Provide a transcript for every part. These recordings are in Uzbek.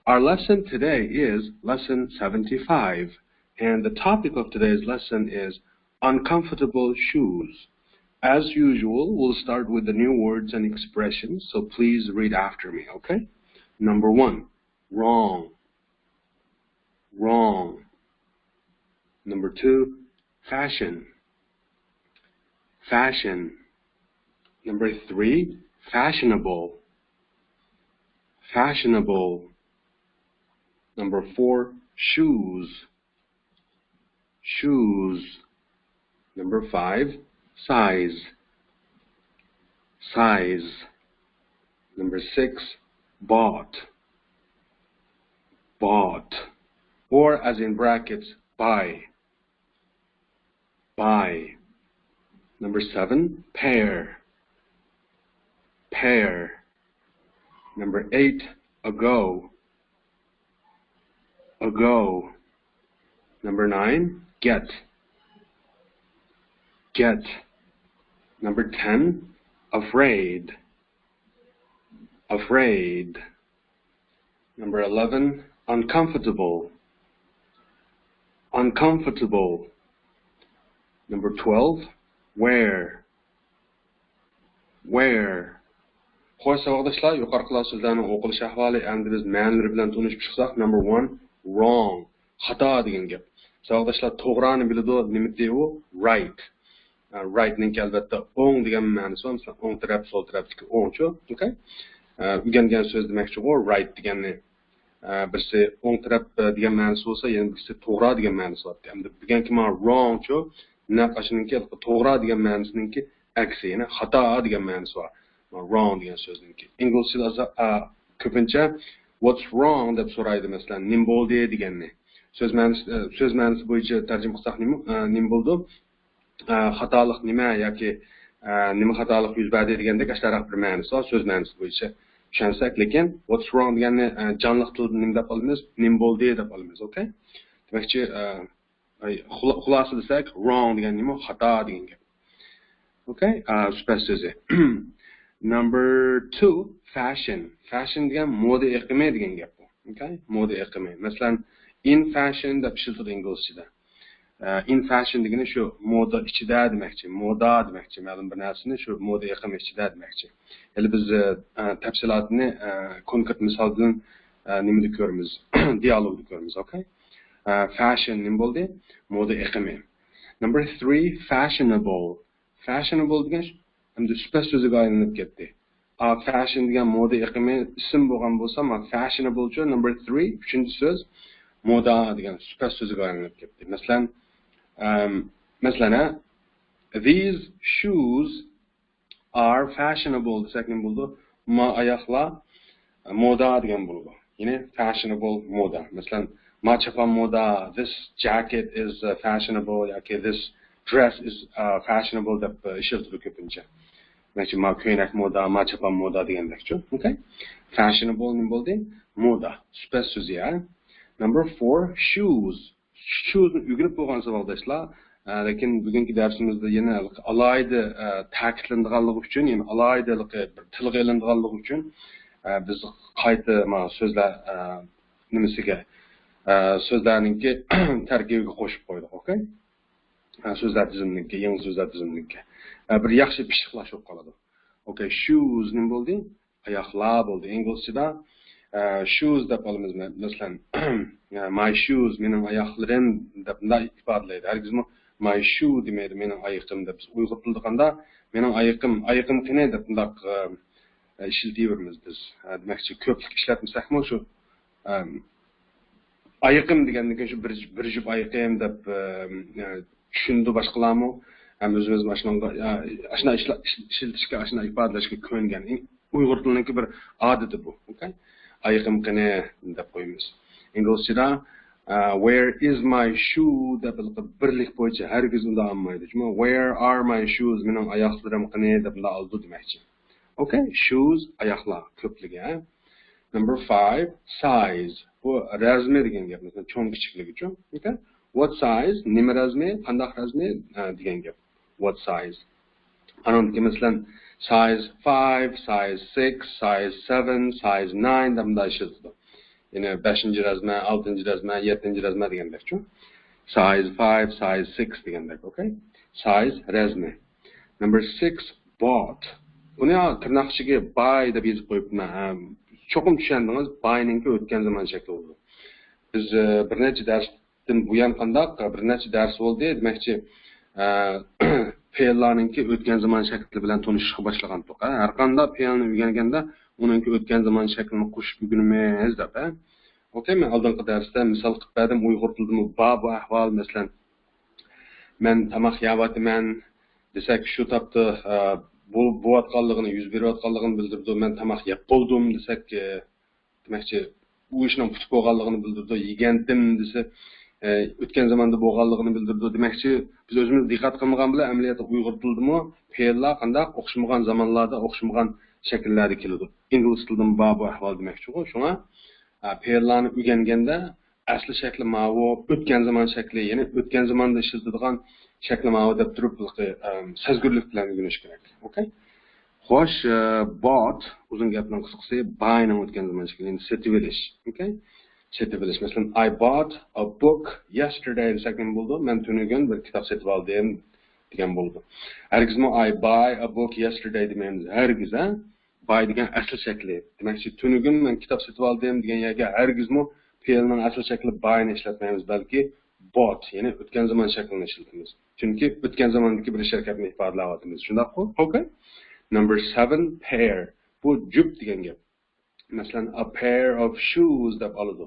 Our lesson today is lesson 75, and the topic of today's lesson is uncomfortable shoes. As usual, we'll start with the new words and expressions, so please read after me, okay? Number 1, wrong, wrong. Number 2, fashion, fashion. Number 3, fashionable, fashionable. Number 4, shoes, shoes. Number 5, size, size. Number 6, bought, bought. Or as in brackets, buy, buy. Number 7, pair, pair. Number 8, ago, ago. Number 9, get, get. Number 10, afraid, afraid. Number 11, uncomfortable, uncomfortable. Number 12, wear, wear. Xo'sh, savodashlar, yuqori klasslarning o'qilish ahvoli endi biz ma'nolari bilan tanishib chiqsak, number 1, wrong, xato degan gap. Savodashlar to'g'rini biladi, nima deydi? Right. Right ning albatta o'ng degan ma'nosi bor, masalan, o'ng taraf, so'l tarafdagi o'ngchi, okay? O'rgangan so'z demakchi bu right deganni. Birisi o'ng taraf degan ma'nosi bo'lsa, yana birisi to'g'ri degan ma'nosi bor. Endi bilganki, men wrong-chu, naqashiningki to'g'ri degan ma'nosiningki aksi, yana xato degan ma'nosi bor. Wrong degan so'zningki. Inglizda ko'pincha what's wrong deb so'raydi, masalan, nim bo'ldi deganni. So'z ma'nosi bo'yicha tarjima qilsak nim bo'ldi? Xatolik nima yoki nima xatolik yuz berdi degandek ashtaraq bir ma'nosi bor so'z ma'nosi bo'yicha tushunsak, lekin what's wrong deganni jonliq tilda nim deb olamiz, nim bo'ldi deb olamiz, okay? Demakchi xulosa desak, wrong degan nima? Xato degan gap. Okay? Super so'zi. Number 2, fashion. Fashion degan moda iqimi degan gap bu. Okay? Moda iqimi. Masalan, in fashion deb ishlatadi inglizchada. In fashion degani shu moda ichida demakchi, moda demakchi, ma'lum bir narsani shu moda iqimi ichida demakchi. Hali biz tafsilotini konkret misol bilan nimada ko'ramiz, dialogda ko'ramiz, okay? Fashion nima bo'ldi? Moda iqimi. Number 3, fashionable. Fashionable degan endi super so'ziga aylanib ketdi. Fashion degan moda iqimi ism bo'lgan bo'lsa, fashionable cho number 3, uchinchi so'z moda degan super so'ziga aylanib ketdi. Masalan, these shoes are fashionable desak nima bo'ldi? Oyoqlar moda degan bo'ldi. Ya'ni fashionable moda. Masalan, chapon moda, this jacket is fashionable yoki this dress is fashionable deb ishlatadi ko'pincha. Demakchi, ko'ylak moda, chapon moda degandekchi. Okay? Fashionable nima bo'ldi? Moda. Super so'zi, ya. Number 4, shoes. Shoes o'rganib bo'lgan savoldoshlar, lekin bugungi darsimizda yana alohida ta'kidlanganligi uchun, ya'ni alohida tilga ilinganligi uchun biz qayta so'zlar nimasiga so'zlarningki tarkibiga qo'shib qo'ydik, okay? So'zlar tizimligiga, yangi so'zlar tizimligiga bir yaxshi pishiqlash bo'lib qoladi. Okay, shoes nima bo'ldi? Oyoqlar bo'ldi. Inglizchada shoes deb olamiz. Masalan, my shoes, mening oyoqlarim deb ifodalaydi. Hargizmi my shoe demaydi, mening oyoqim deb. Uyg'ur tilida qanda mening oyoqim qani deb bundoq ishlatayveramiz biz. Demakchi, ko'plik ishlatmasakmi shu oyoqim degandan keyin shu bir jup oyoqim deb tushundu boshqalarmi? Ham o'zimiz ashuna ishlatishga, ashuna ifodalashga ko'ngan. Uyg'ur tilining bir odati bu, okay? Oyoqim qani deb qo'yamiz. Inglizchada where is my shoe deb birlik bo'yicha hargiz unda olmaydi. Chunki where are my shoes? Mening oyoqlarim qani deb oldi demakchi. Okay? Shoes, oyoqlar ko'pligi. Number 5, size. Bu razmer degan gap, masalan, cho'ng kichikligi uchun. Okay? What size? Nima razmer? Qanday razmer degan gap. What size? Anonki masalan size 5, size 6, size 7, size 9 deb ishlatadi. yine 5-ci rəzmə, 6-cı rəzmə, 7-ci rəzmə deyəndəkçü. Size 5, size 6 deyəndək, okay? Size rəzmə. Number 6, bought. Bunu ya tırnaqçıga buy deb yazıb qoyubma. Çoxum düşəndiniz, buy-ninki ötən zaman şəkli oldu. Biz bir neçə dərsdən bu yan qandaq, bir neçə dərs oldu, deməkçi fe'llarninki ötən zaman şəkli bilan tanışışqa başlagandıq. Hər qanda fe'lni öyrəngəndə onunki ötən zaman şəklini qoşub öyrənməyiz deb. Okay, men aldınqı dərsdə misal qılıb berdim Uyğur tilini bu ahval, məsələn, men tamaq yeyəvatman desək şu tapdı bu atqanlığını, yüz berib atqanlığını bildirdi. Men tamaq yeyib boldım desək, deməkçi bu işin putub bolğanlığını bildirdi. Yegandim dese ötken zamanda bolğanlığını bildirdi. Deməkçi biz özümüz diqqət qılmagan bilan əməliyyatda Uyğur tilimi fe'llar qandaq oxşamagan zamanlarda, oxşamagan şəkillərdə kelidi. İngilis tilinin bu ahval deməkçi o. Şuna fe'llarni öyrəngəndə asli şəkli mavu, ötken zaman şəkli, yəni ötken zamanda işlətildigan şəkli mavu deb turib sezgürlük bilan öyrəniş kerak. Okay? Xoş, bought uzun gapning qisqasi buyning ötken zaman şəkli, yəni setib edish. Okay? Setib edish. Məsələn, I bought a book yesterday desək nə boldu? Mən tünügün bir kitab setib aldım degan boldu. Hərgizmi I buy a book yesterday deməyimiz. Hərgiz, buy degan asl şəkli. Deməkçi tünügün mən kitab setib aldım degan yerga hərgizmi fe'lning asl şəkli buy'ni ishlatmaymiz, balki bought, yəni ötken zaman şəklini ishlatamiz. Çünki ötken zamandakı bir hərəkətni ifadelayapmiz. Shundaqmi? Okay? Number 7, pair. Bu jup degan gap. Məsələn, a pair of shoes deb aladı.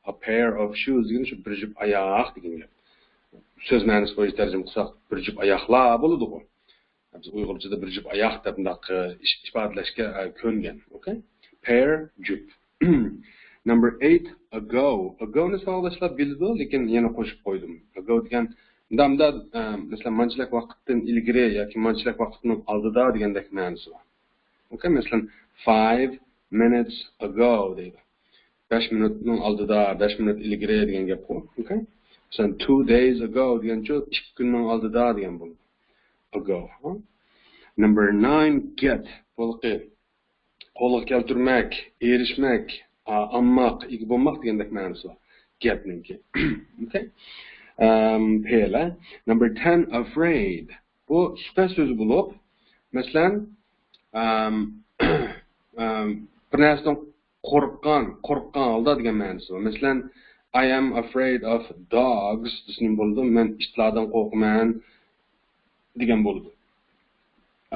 A pair of shoes degan şu bir jup ayaq degan gap. Söz mənası boyunca tərcümə qılsaq bir jup ayaqlar boludu bu. Biz Uyğurcada bir jup ayaq deb bundaq ifadələşkə köngen. Okay? Pair, jup. Number 8, ago. Ago'ni sağlaşlar bildi, lekin yana qo'shib qo'ydim. Ago degan damda mesela manchilak vaqtdan ilgari yoki manchilak vaqtning oldida degandek ma'nosi bor. Okay, mesela 5 minutes ago deydi. 5 minutning oldida, 5 minut ilgari degan gap bu. Okay? Mesela 2 days ago degancha 2 kunning oldida degan bu. Ago. Number 9, get. Qo'lga keltirmak, erishmak, ammaq, ig bo'lmoq degandek ma'nosi bor. Getninki. Okay? Pela. Number 10, afraid. Bu supa so'zi bo'lib, masalan, bir narsadan qo'rqqan holda degan ma'nosi bor. Masalan, I am afraid of dogs desin bo'ldi, men itlardan qo'rqaman degan bo'ldi.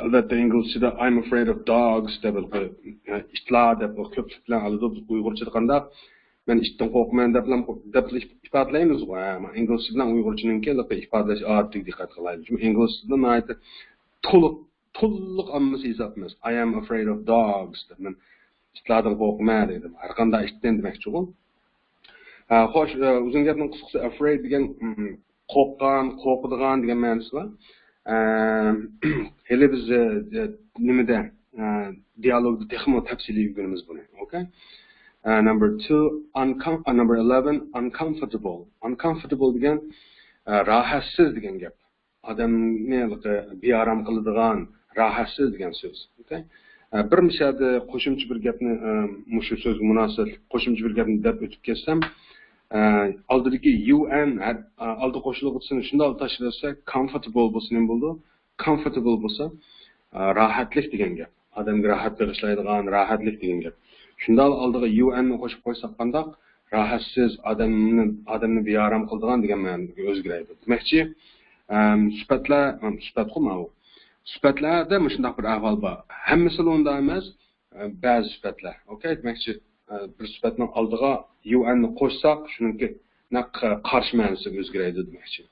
Albatta inglizchada I'm afraid of dogs deb itlar deb ko'pchilik bilan aladi Uyg'urchada qanday men itdan qo'rqaman deb ifodalaymiz. Ingliz bilan Uyg'urchaninki ifodalash oddiy diqqat qilaylik. Chunki ingliz tilida aytdi to'liq ammasi hisobmas. I am afraid of dogs deb men itlardan qo'rqaman dedim. Har qanday itdan demakchi u. Xo'sh, uzun gapning qisqasi afraid degan qo'rqqan, qo'rqadigan degan ma'nosi bor. Hele biz nimada diyalogda texmo tafsiliy o'rganamiz buni. Okay? Number 2, number 11, uncomfortable. Uncomfortable degan rahatsiz degan gap. Odamni bearam qiladigan, rahatsiz degan so'z. Okay? Bir mishalda qo'shimcha bir gapni mushu so'zga munosib qo'shimcha bir gapni deb o'tib ketsam, oldidagi un oldi qo'shilib o'tsin, shunda tashlansa comfortable bo'lsa nima bo'ldi? Comfortable bo'lsa rohatlik degan gap. Odamga rohat bag'ishlaydigan rohatlik degan gap. Shunda oldiga un ni qo'shib qo'ysak qandoq? Rohatsiz, odamni bearam qiladigan degan ma'noga o'zgaradi. Demakchi, sifatlarda shunday bir ahvol bor. Hammasi unda emas, ba'zi sifatlar. Okay, demakchi bir sifatning oldiga unni qo'shsak, shuningki qarshi ma'nosiga o'zgaradi demakchi.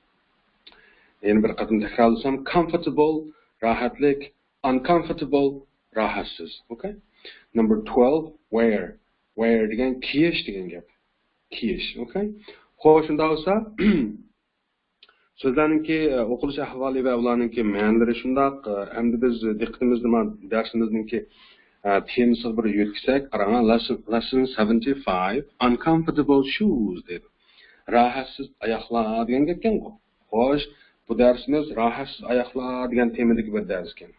Yana bir qatim takrorlasam, comfortable, rohatlik, uncomfortable, rohatsiz. Okay? Number 12, wear. Wear degan kiyish degan gap. Kiyish, okay? Xo'sh, shunda bo'lsa, so'zlarningki o'qilish ahvoli va ularningki ma'nolari shundoq, endi biz diqqatimizni darsimizninki temasiga bir yo'tkisak, qarang, lesson 75, uncomfortable shoes dedi. Rahatsiz oyoqlar degan gap ekan. Xo'sh, bu darsimiz rahatsiz oyoqlar degan temadagi bir dars ekan.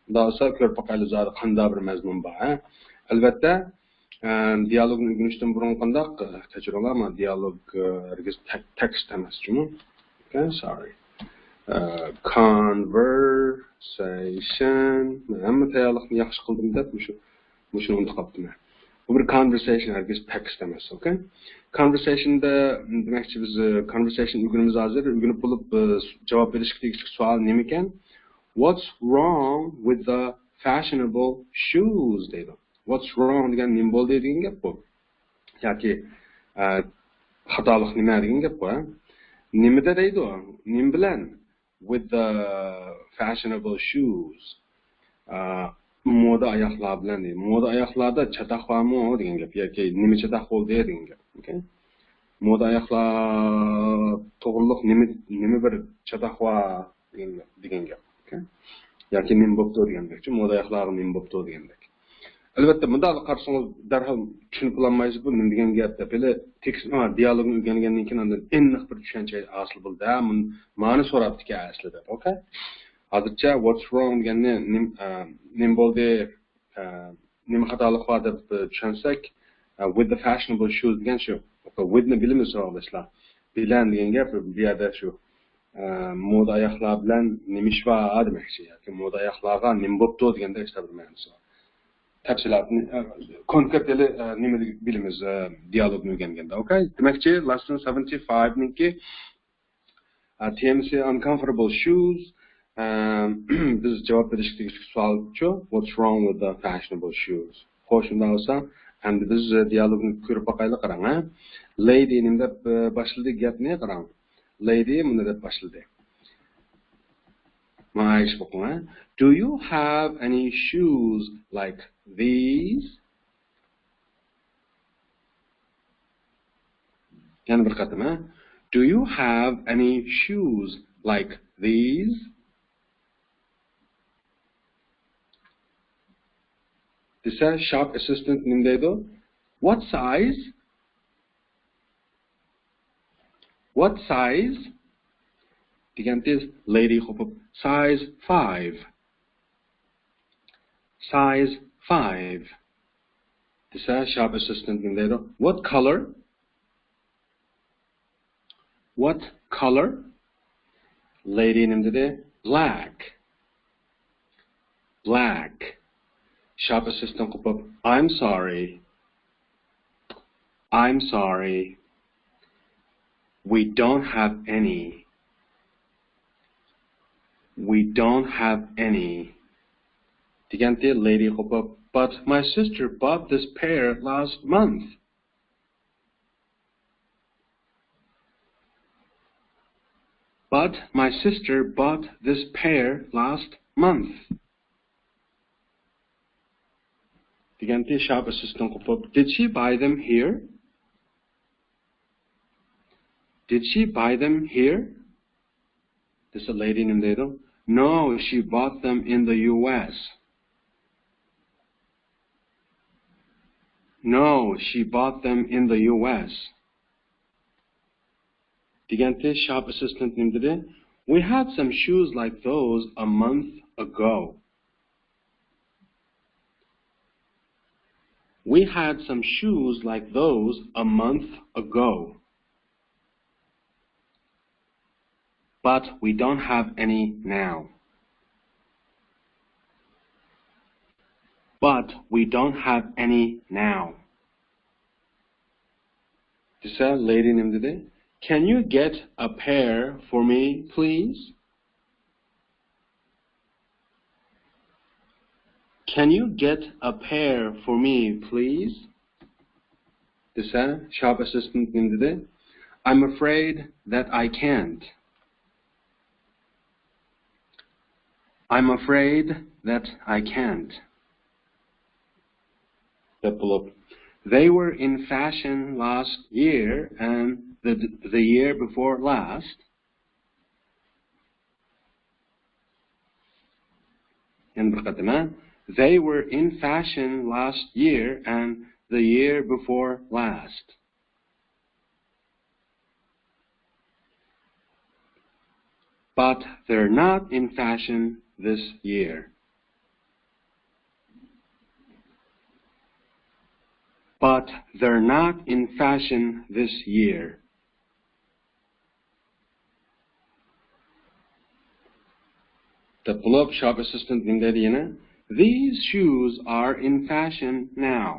Bunday bo'lsa ko'rib boqaylik zodi qanday bir mazmun bor, ha? Albatta, Diyalogni o'rganishdan burun qanday kechiringlar, ama diyalog herkes tekst emas, chunmi? Okay, sorry. Conversation. Hamma tayyorlikni yaxshi qildim deb shuni unutib qoldim. Bu bir conversation herkes tekst emas, okay? Conversationda demakchi biz conversation o'rganimiz hozir, o'rganib bo'lib javob berishga tegishli savol nima ekan? What's wrong with the fashionable shoes deydi. What's wrong degan nima bo'ldi degan gap bu. Yoki xatolik nima degan gap bu. Nimada deydi u? Nim bilan with the fashionable shoes. Moda oyoqlar bilan deydi. Moda oyoqlarda chataq bormi degan gap yoki nima chataq bo'ldi degan gap. Okay? Moda oyoqlar to'g'riliq nima bir chataq bor degan gap. Okay? Yoki nim bo'pti degandek. Moda oyoqlar nim bo'pti degandek. Albatta, bunday qarasangiz darhol tushunib olmaysiz bu nima degan gap deb. Hele tekst dialogni o'rgangandan keyin undan aniq bir tushuncha hosil bo'ldi. Ma'ni so'rabdiki aslida. Okay? Hozircha what's wrong deganni nim bo'ldi, nima xatolik bor deb tushunsak, with the fashionable shoes degan shu. With ni bilamiz o'g'lishlar. Bilan degan gap bu yerda shu. Moda oyoqlar bilan nima ish bor demoqchi yoki moda oyoqlarga nima bo'pti deganda hech bir ma'nosi yo'q. Tafsilotni konkretli nima bilamiz dialogni o'rganganda. Okay? Demakchi lesson 75 niki temasi uncomfortable shoes. Biz javob berishga tegishli savolchi, what's wrong with the fashionable shoes? Xo'sh, shunda bo'lsa, endi biz dialogni ko'rib boqaylik, qarang. Lady nimda boshladi gapni qarang. Lady buni deb boshladi. Ma'ayish boqing. Do you have any shoes like these? Yana bir qatim. Do you have any shoes like these? Desa shop assistant nima deydi? What size? What size? Degantiz lady qo'pib size 5. Size 5. Desa shop assistant nima deydi? What color? What color? Lady nima dedi? Black. Black. Shop assistant qo'pib I'm sorry. I'm sorry. We don't have any. We don't have any. Digante lady qo'pib, but my sister bought this pair last month. But my sister bought this pair last month. Digante shop assistant qo'pib, did she buy them here? Did she buy them here? This a lady named Edo. No, she bought them in the U.S. No, she bought them in the U.S. Digante shop assistant named Edo. We had some shoes like those a month ago. We had some shoes like those a month ago. But we don't have any now. But we don't have any now. This lady named Dede. Can you get a pair for me, please? Can you get a pair for me, please? This shop assistant named Dede. I'm afraid that I can't. I'm afraid that I can't. They were in fashion last year and the year before last. They were in fashion last year and the year before last. But they're not in fashion this year. But they're not in fashion this year. The pull-up shop assistant nimdaydi yana? These shoes are in fashion now.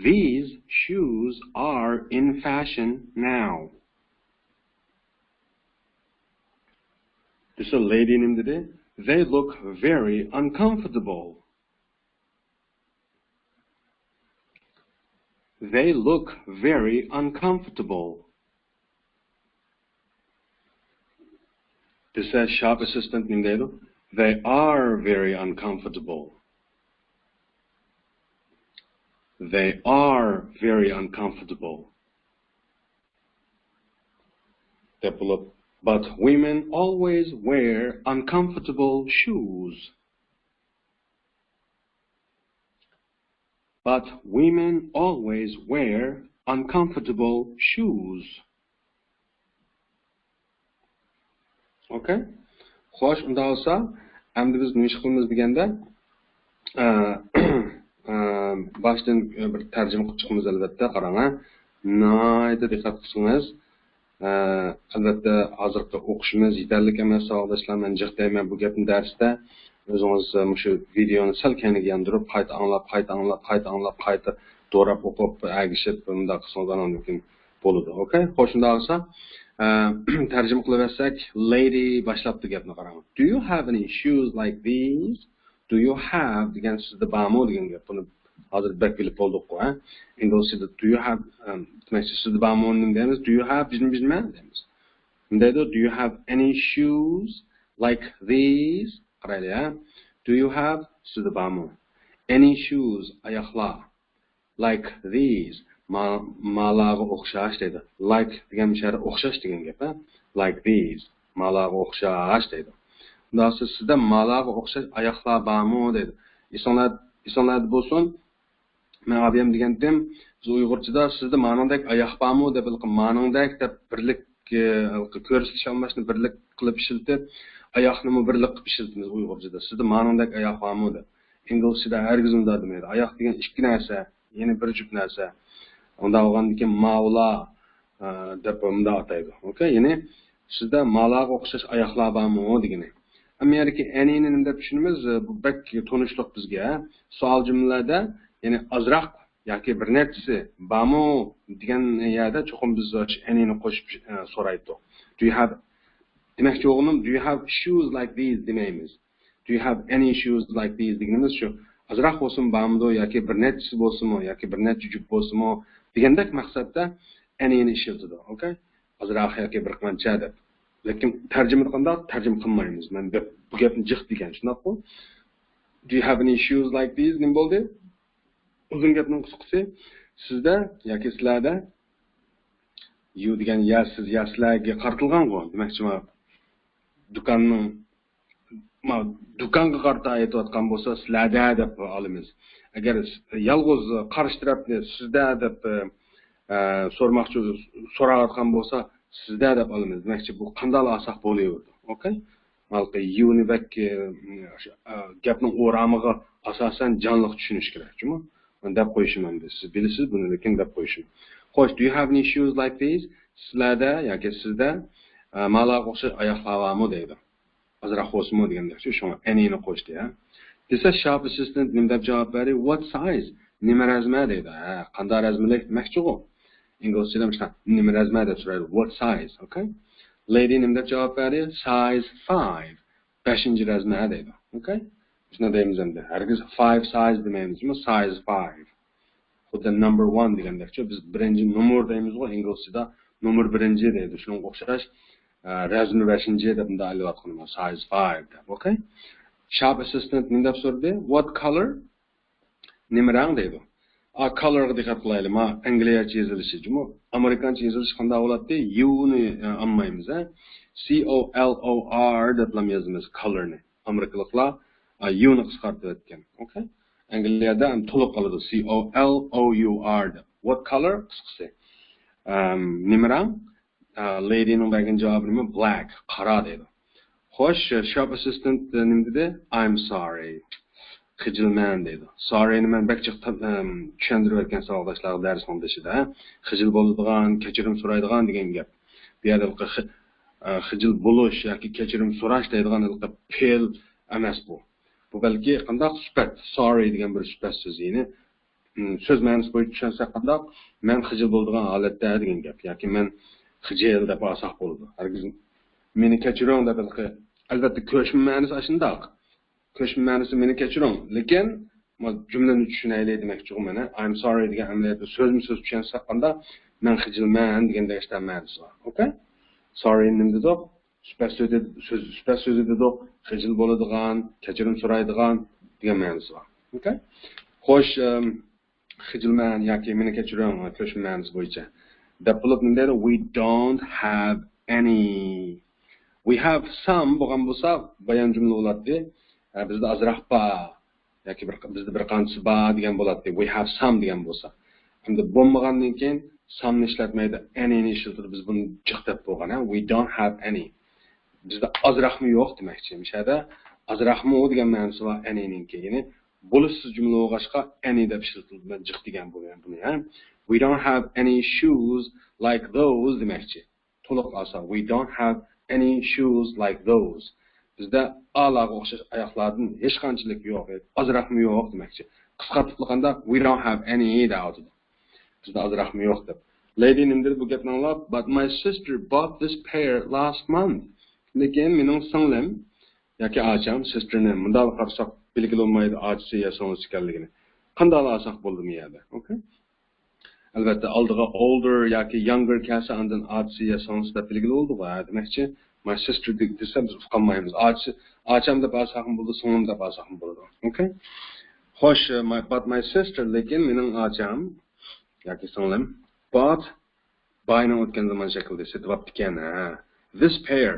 These shoes are in fashion now. This is a lady nimdaydi. They look very uncomfortable. They look very uncomfortable. This is shop assistant nimdaydi. They are very uncomfortable. They are very uncomfortable. They pull up. But women always wear uncomfortable shoes. But women always wear uncomfortable shoes. Okay? Xo'sh, unda olsa, endi biz nima ish qilamiz deganda, boshdan bir tarjima qilib chiqamiz albatta, qarang. Nihoyatda diqqat qilsangiz, albatta hozirgi o'qishimiz yetarli emas, savoldoshlar, men jiqdayman bu gapni darsda. O'zingiz shu videoni sal kaniga yandirib, qayta anglab, to'g'rab o'qib, agishib, bunda qilsangiz mumkin bo'ladi. Okay? Xo'sh, unda olsa, tarjima qilaversak, lady boshlabdi gapni, qarang. Do you have any shoes like these? Do you have degan sizda bormi degan gap. Buni hozir bak bilib bo'ldik-ku, ha. Engilizda do you have demakchi sizda bormi deymiz. Do you have bizman deymiz. Undayda do you have any shoes like these? Qarayli, ha. Do you have sizda bormi? Any shoes oyoqlar like these? Malaga o'xshash dedi. Like degan mishari o'xshash degan gap, ha. Like these. Malaga o'xshash dedi. Unda sizda malaga o'xshash oyoqlar bormi dedi. Isonlar bo'lsin. Men abiyam degandim, biz Uyg'urchada sizda ma'nodek oyoq bormi deb ma'nodek deb birlik ko'rsatish olmashni birlik qilib ishiltib, oyoqni birlik qilib ishiltimiz Uyg'urchada. Sizda ma'nodek oyoq bormi deb. Inglizchada hargiz unda demaydi. Oyoq degan ikki narsa, yana bir juft narsa. Unda olgandan keyin mavla deb unda ataydi. Okay? Ya'ni sizda malaga o'xshash oyoqlar bormi degani. Amerika anini deb tushunamiz, bu bak tonishliq bizga. Savol jumlalarda, ya'ni azroq yoki bir nechasi bormi degan yerda cho'qim biz anini qo'shib so'raydi. Do you have demakchi o'g'lim, do you have shoes like these demaymiz. Do you have any shoes like these deganimiz shu. Azroq bo'lsin bormi yoki bir nechasi bo'lsinmi yoki bir necha jup bo'lsinmi degandek maqsadda anini ishlatadi. Okay? Azroq yoki bir qancha deb. Lekin tarjima qilganda tarjima qilmaymiz. Men bu gapni jiq degan, shunaqmi? Do you have any shoes like these? Nima bo'ldi? Uzun gapning qisqasi, sizda yoki sizlarda you degan siz sizlarga qartilgan-ku. Demakchiman, do'konga qarta aytayotgan bo'lsa, sizlarda deb olamiz. Agar yolg'iz qarshi tarafni sizda deb so'rayotgan bo'lsa, sizda deb olamiz. Demakchi bu qanday olsak bo'laverdi. Okay? Malqa yuni bak gapning o'ramiga asosan jonliq tushunish kerak, chunki men deb qo'yishim biz. Siz bilasiz buni, lekin deb qo'yishim. Xo'sh, do you have any shoes like these? Sizlarda yoki sizda malaga o'xshash oyoqlar bormi deydi. Azroq bo'lsinmi deganda, shu anini qo'shdi, ha. Desa shop assistant nima deb javob berdi? What size? Nima razmer deydi. Ha, qanday razmerlik demakchi-ku. Inglizchada mana nima razmer deb so'raydi. What size? Okay? Lady nima deb javob berdi? Size 5. 5-chi razmer deydi. Okay? Shuna deymiz endi. Hargiz 5 size demaymiz-mi? Size 5. Xuddi number 1 degandek-chi, biz birinchi nomer deymiz-ku, inglizchada nomer 1 deydi. Shunga o'xshash razmer 5 deb unda aytayotganman. Size 5 deb. Okay? Shop assistant nima deb so'radi? What color? Nima rang deydi. Colorga diqqat qilaylik. Ma angliycha yozilishi, jumi amerikancha yozilishi qanday bo'ladi? U ni olmaymiz, ha. C O L O R deb yozamiz colorni. Amerikaliklar U ni qisqartirib aytgan. Okay? Angliyada ham to'liq qoladi. C O L O U R deb. What color? Qisqasi. Nima rang? Lady ning bergan javobi nima? Black, qora deydi. Xo'sh, shop assistant nima dedi? I'm sorry. xijilman deydi. Sorryni men bakchiq tushuntirib o'tgan savoldoshlar dars xonadashida xijil bo'ladigan, kechirim so'raydigan degan gap. Bu yerda xijil bo'lish yoki kechirim so'rash deydigan fe'l emas bu. Bu balki qanday sifat, sorry degan bir sifat so'zini söz ma'nosi bo'yicha tushunsak qanday men xijil bo'ladigan holatda degan gap yoki men xijil deb olsak bo'ladi. Hargiz meni kechiring deb albatta ko'shma ma'nosi shundoq. Ko'shma ma'nosi meni kechiring, lekin jumlani tushunaylik demoqchi mana I'm sorry degan amaliyotda so'zma-so'z tushunsak qanday men xijilman deganda ishlar ma'nosi bor. Okay? Sorry nima dedik? Sifat so'zi dedik, xijil bo'ladigan, kechirim so'raydigan degan ma'nosi bor. Okay? Xo'sh, xijilman yoki meni kechiring ko'shma ma'nosi bo'yicha. Development we don't have any. We have some bo'lgan bo'lsa bayon jumla bo'ladi. Bizda azroq bor yoki bizda bir qancha bor degan bo'ladi. We have some degan bo'lsa. Endi bo'lmagandan keyin some ishlatmaydi, any ni ishlatadi. Biz buni jiq deb qo'ygan. We don't have any. Bizda azroqmi yo'q demoqchi. Mishada azroqmi degan ma'nosi bor any ninki. Ya'ni bo'lishsiz jumla o'g'ashqa any deb ishlatildi. Men jiq degan bo'lgan buni. We don't have any shoes like those demoqchi. To'liq olsa we don't have any shoes like those. Bizda a'loga o'xshash oyoqlardan hech qanchalik yo'q, azroqmi yo'q demoqchi. Qisqartirib qilganda we don't have any deydi. Bizda azroqmi yo'q deb. Lady nimdir bu gapni anglab, but my sister bought this pair last month. Lekin mening singlim yoki ocham sisterni bunday qarsak bilgil olmaydi ochisi ya sonisi ekanligini. Qanday olsak bo'ldi bu yerda? Okay? Albatta oldiga older yoki younger kelsa undan ochisi ya sonisi deb bilgil oldi va demakchi my sister desa biz uqolmaymiz. Ocham deb olsak bo'ldi, singlim deb olsak bo'ldi. Okay? Xo'sh, but my sister lekin mening ocham yoki singlim bought buyni o'tgan zaman shaklda sotib ekan. This pair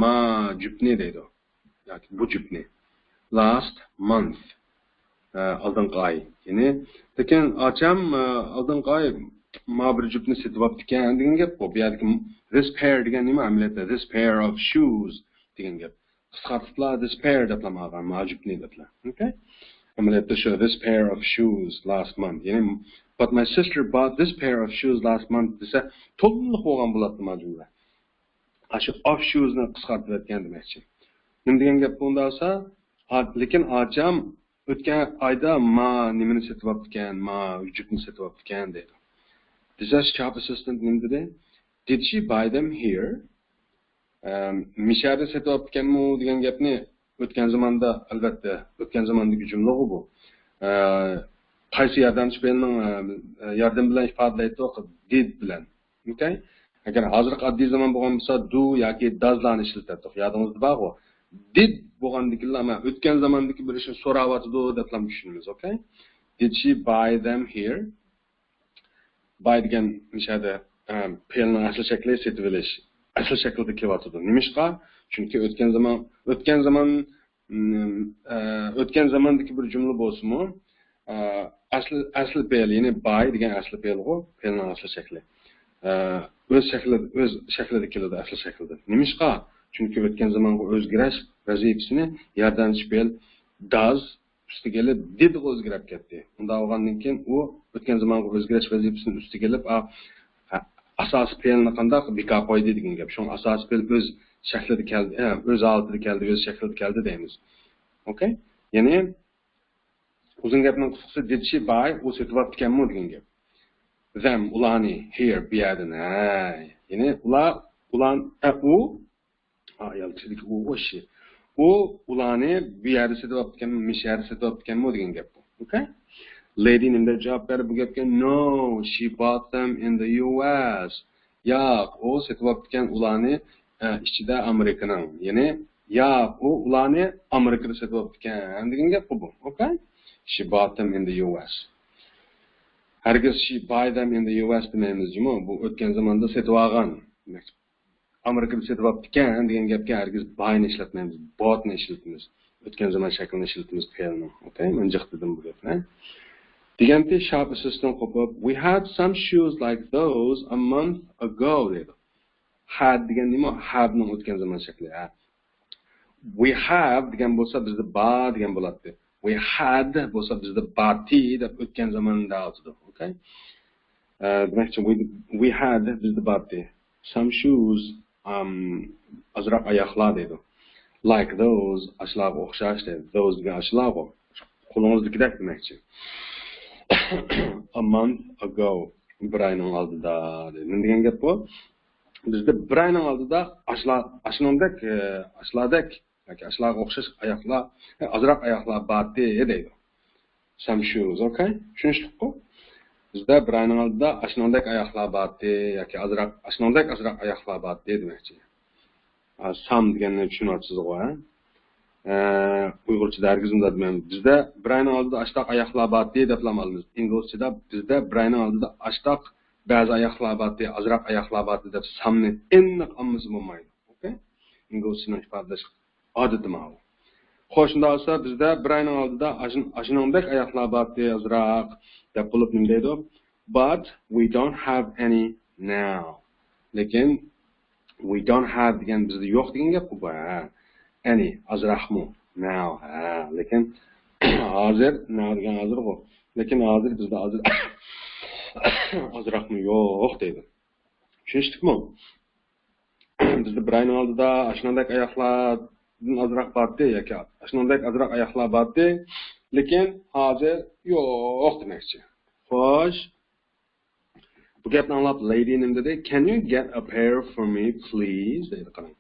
ma jupni deydi. Yoki bu jupni. Last month. Oldingi oy. Ya'ni lekin ocham oldingi oy ma bir jupni sotib ekan degan gap bu. Bu yerda this pair degan nima amaliyotda this pair of shoes degan gap. Qisqartirib this pair deb olmagan, ma jupni deblar. Okay? Amaliyotda shu this pair of shoes last month. Ya'ni but my sister bought this pair of shoes last month desa to'liq bo'lgan bo'ladi majbura. Ashu of shoes ni qisqartirib aytgan demakchi. Nima degan gap bunda bo'lsa, lekin ocham o'tgan oyda ma nimani sotib olibgan, ma jupni sotib olibgan dedi. This shop assistant nima dedi? Did she buy them here? Mishada sotib olibganmi degan gapni o'tgan zamonda albatta o'tgan zamondagi jumla bu. Qaysi yordamchi fe'lning yordam bilan ifodalaydi did bilan. Okay? Agar hozirgi oddiy zamon bo'lgan bo'lsa do yoki doeslarni ishlatadi. Yodingizda bor-ku. Did bo'lgandikilar ama o'tgan zamondagi bir ishni so'rayotdi deb ham tushunamiz. Okay? Did she buy them here? Buy degan mishada fe'lning asl shakli sotib olish. Asl shaklda kelyapti. Nimishqa? Chunki o'tgan zamondagi bir jumla bo'lsa-mu asli fe'l, ya'ni buy degan asli fe'l-ku, fe'lning asli shakli. O'z shaklida keladi, asli shaklida. Nimishqa? Chunki o'tgan zamonga o'zgarish vazifasini yordamchi fe'l does ustiga kelib did o'zgarib ketdi. Unda olgandan keyin u o'tgan zamonga o'zgarish vazifasini ustiga kelib asos fe'lni qanday bekor qo'ydi degan gap. Shu asos fe'l o'z shaklida keldi, o'z holatida keldi, o'z shaklida keldi deymiz. Okay? Ya'ni uzun gapning qisqasi did she buy u sotib olibganmi degan gap. Them ularni here bu yerdan. Ya'ni ayolchilik u o'shi. U ularni bu yerda sotib olibganmi, mishar sotib olibganmi degan gap bu. Okay? Lady nimda javob berdi bu gapga? No, she bought them in the US. Yo'q, u sotib olibgan ularni ichida Amerikaning. Ya'ni yo'q, u ularni Amerikada sotib olibgan degan gap bu. Okay? She bought them in the US. Hargiz she buy them in the US demaymiz-mi? Bu o'tgan zamonda sotib olgan. Amerikada sotib olibgan degan gapga hargiz buyni ishlatmaymiz, bought-ni ishlatamiz. O'tgan zamon shaklini ishlatamiz fe'lni. Okay? Men jiq dedim bu gapni. Deganda shop assistant qo'pib, we had some shoes like those a month ago dedi. Had degan nima? Have-ning o'tgan zamon shakli. We have degan bo'lsa bizda bor degan bo'ladi. We had bo'lsa bizda bati deb o'tgan zamonda oldi. Okay? Demakchi we had bizda bati. Some shoes azroq oyoqlar deydi. Like those ashlarga o'xshash deydi. Those degan ashlarga qo'lingizdagidek demakchi. A month ago bir oyning oldida deydi. Nima degan gap bu? Bizda bir oyning oldida ashlardek yoki ashlarga o'xshash oyoqlar, azroq oyoqlar bati deydi. Some shoes, okay? Tushunishlikku? Bizda bir oyning oldida ashnondek oyoqlar bati yoki ashnondek azroq oyoqlar bati demakchi. Some deganni tushunyapsiz-ku, ha? Uyg'urchada hargiz unday demaymiz. Bizda bir oyning oldida ashtoq oyoqlar bati deb olamiz. Inglizchada bizda bir oyning oldida ashtoq ba'zi oyoqlar bati, azroq oyoqlar bati deb samni aniq olmasa bo'lmaydi. Okay? Inglizchaning ifodalash odati mana bu. Xo'sh, shunda bo'lsa bizda bir oyning oldida ashnondek oyoqlar bati, azroq deb bo'lib nima deydi? But we don't have any now. Lekin we don't have degan bizda yo'q degan gap bu. Any azroqmi? Now. Lekin hozir now degan hozir bu. Lekin hozir bizda hozir azroqmi yo'q deydi. Tushunishdikmi? Bizda bir oyning oldida ashnondek oyoqlar azroq bati yoki ashnondek azroq oyoqlar bati, lekin hozir yo'q demakchi. Xo'sh, bu gapni anglab lady nima dedi? Can you get a pair for me please? Deydi qarang.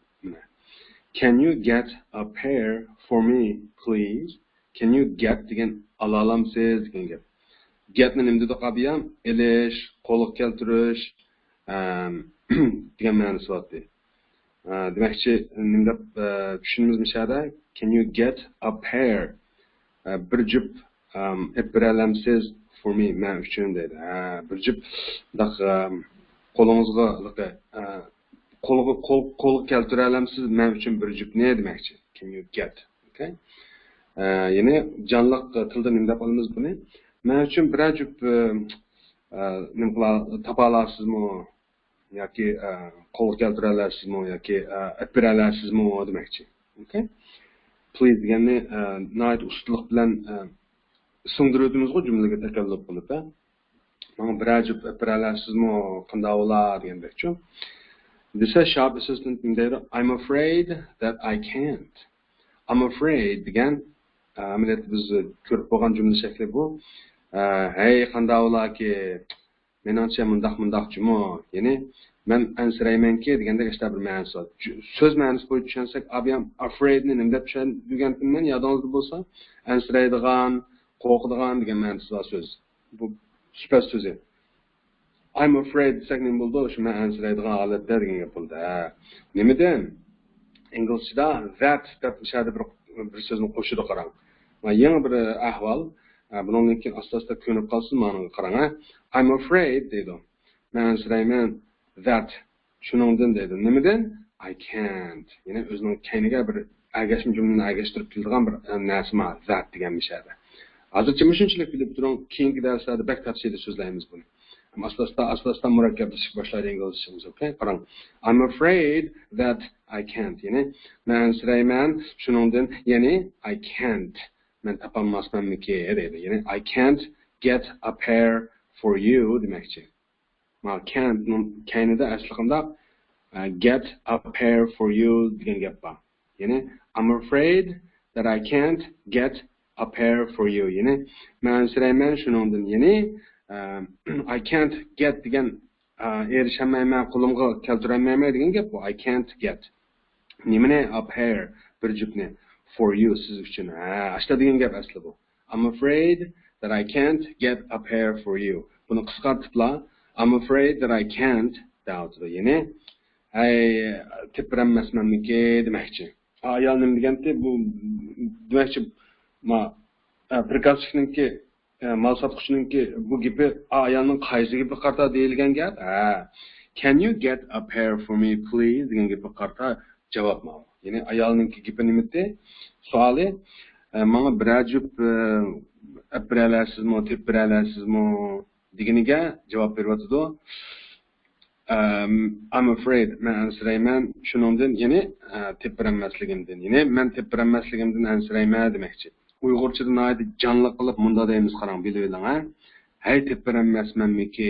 Can you get a pair for me please? Can you get degan ola olamsiz degan gap. Getni nima dedi qabiyam? Elish, qo'lga keltirish degan ma'nosi bor. Demakchi nima deb tushunimizmishada? Can you get a pair? Bir jup epiralamsiz for me, men uchun deydi. Bir jup qo'lingizga qo'lga keltiralamsiz men uchun bir jup ne demakchi? Can you get? Okay? Ya'ni jonliq tilda nima deb olamiz buni? Men uchun bir jup nima qila topa olasizmi? Yoki qo'lga keltiralarsizmi yoki epiralarsizmi demakchi. Okay? Please deganni nihoyat ustulik bilan singdiruvdimizku jumlaga takalluf qilib, mana bir ajib epiralarsizmi qanday bo'lar degandekchi. This shop assistant deydi, I'm afraid that I can't. I'm afraid degan amaliyot biz ko'rib bo'lgan jumla shakli bu. Hey qanday bo'larki menimcha mundaqchimi? Ya'ni men ansiraymanki degandek ishlar bir ma'nosi bor. So'z ma'nosi bo'yicha tushunsak, abiyam afraid ni nima deb tushunganman, yodingizda bo'lsa, ansiraydigan, qo'rqadigan degan ma'nosi bor so'z. Bu sifat so'zi. I'm afraid desak nima bo'ldi? Shu men ansiraydigan holatda degan gap bo'ldi. Nimadan? Inglizchada that deb ishada bir so'zni qo'shidi qarang. Va yangi bir ahvol bundan keyin asta-asta ko'nib qolsin ma'noga qarang. I'm afraid deydi. Men ansirayman that shuningdan deydi. Nimadan? I can't. Ya'ni o'zining kayniga bir agashma jumlani agashtirib keladigan bir narsa ma that degan mishadi. Hozircha shunchalik bilib turing, keyingi darslarda bak tafsilda so'zlaymiz buni. Asta-asta murakkablashib boshlaydi inglizchamiz, okay? Qarang. I'm afraid that I can't. Ya'ni men ansirayman shuningdan, ya'ni I can't. Men topolmasmanmiki deydi. Ya'ni I can't get a pair for you demakchi. Mal can't kaynida aslida get a pair for you degan gap bor. Ya'ni I'm afraid that I can't get a pair for you. Ya'ni men ansirayman shuningdan, ya'ni I can't get degan erishamayman, qo'limga keltirolmayman degan gap bu. I can't get. Nimani a pair bir jupni for you siz uchun. Ashta degan gap asli bu. I'm afraid that I can't get a pair for you. Buni qisqartiriblar. I'm afraid that I can't deydi. Ya'ni tepranmasmanmiki demakchi. Ayol nima deganda bu demakchi ma prikazchikningki mal sotqichiningki bu gapi ayolning qaysi gapi qarta deyilgan gap? Can you get a pair for me please degan gapi qarta javob mana. Ya'ni ayolningki gapi nima edi? Savoli menga bir jup apiralarsizmi, tepiralarsizmi deganiga javob beryapti. I'm afraid men ansirayman shuningdan, ya'ni tepiranmasligimdan, ya'ni men tepiranmasligimdan ansirayman demakchi. Uyg'urchada naydi canlı qilib munda deymiz qarang bilib ha. Hay deb berenmesmenmiki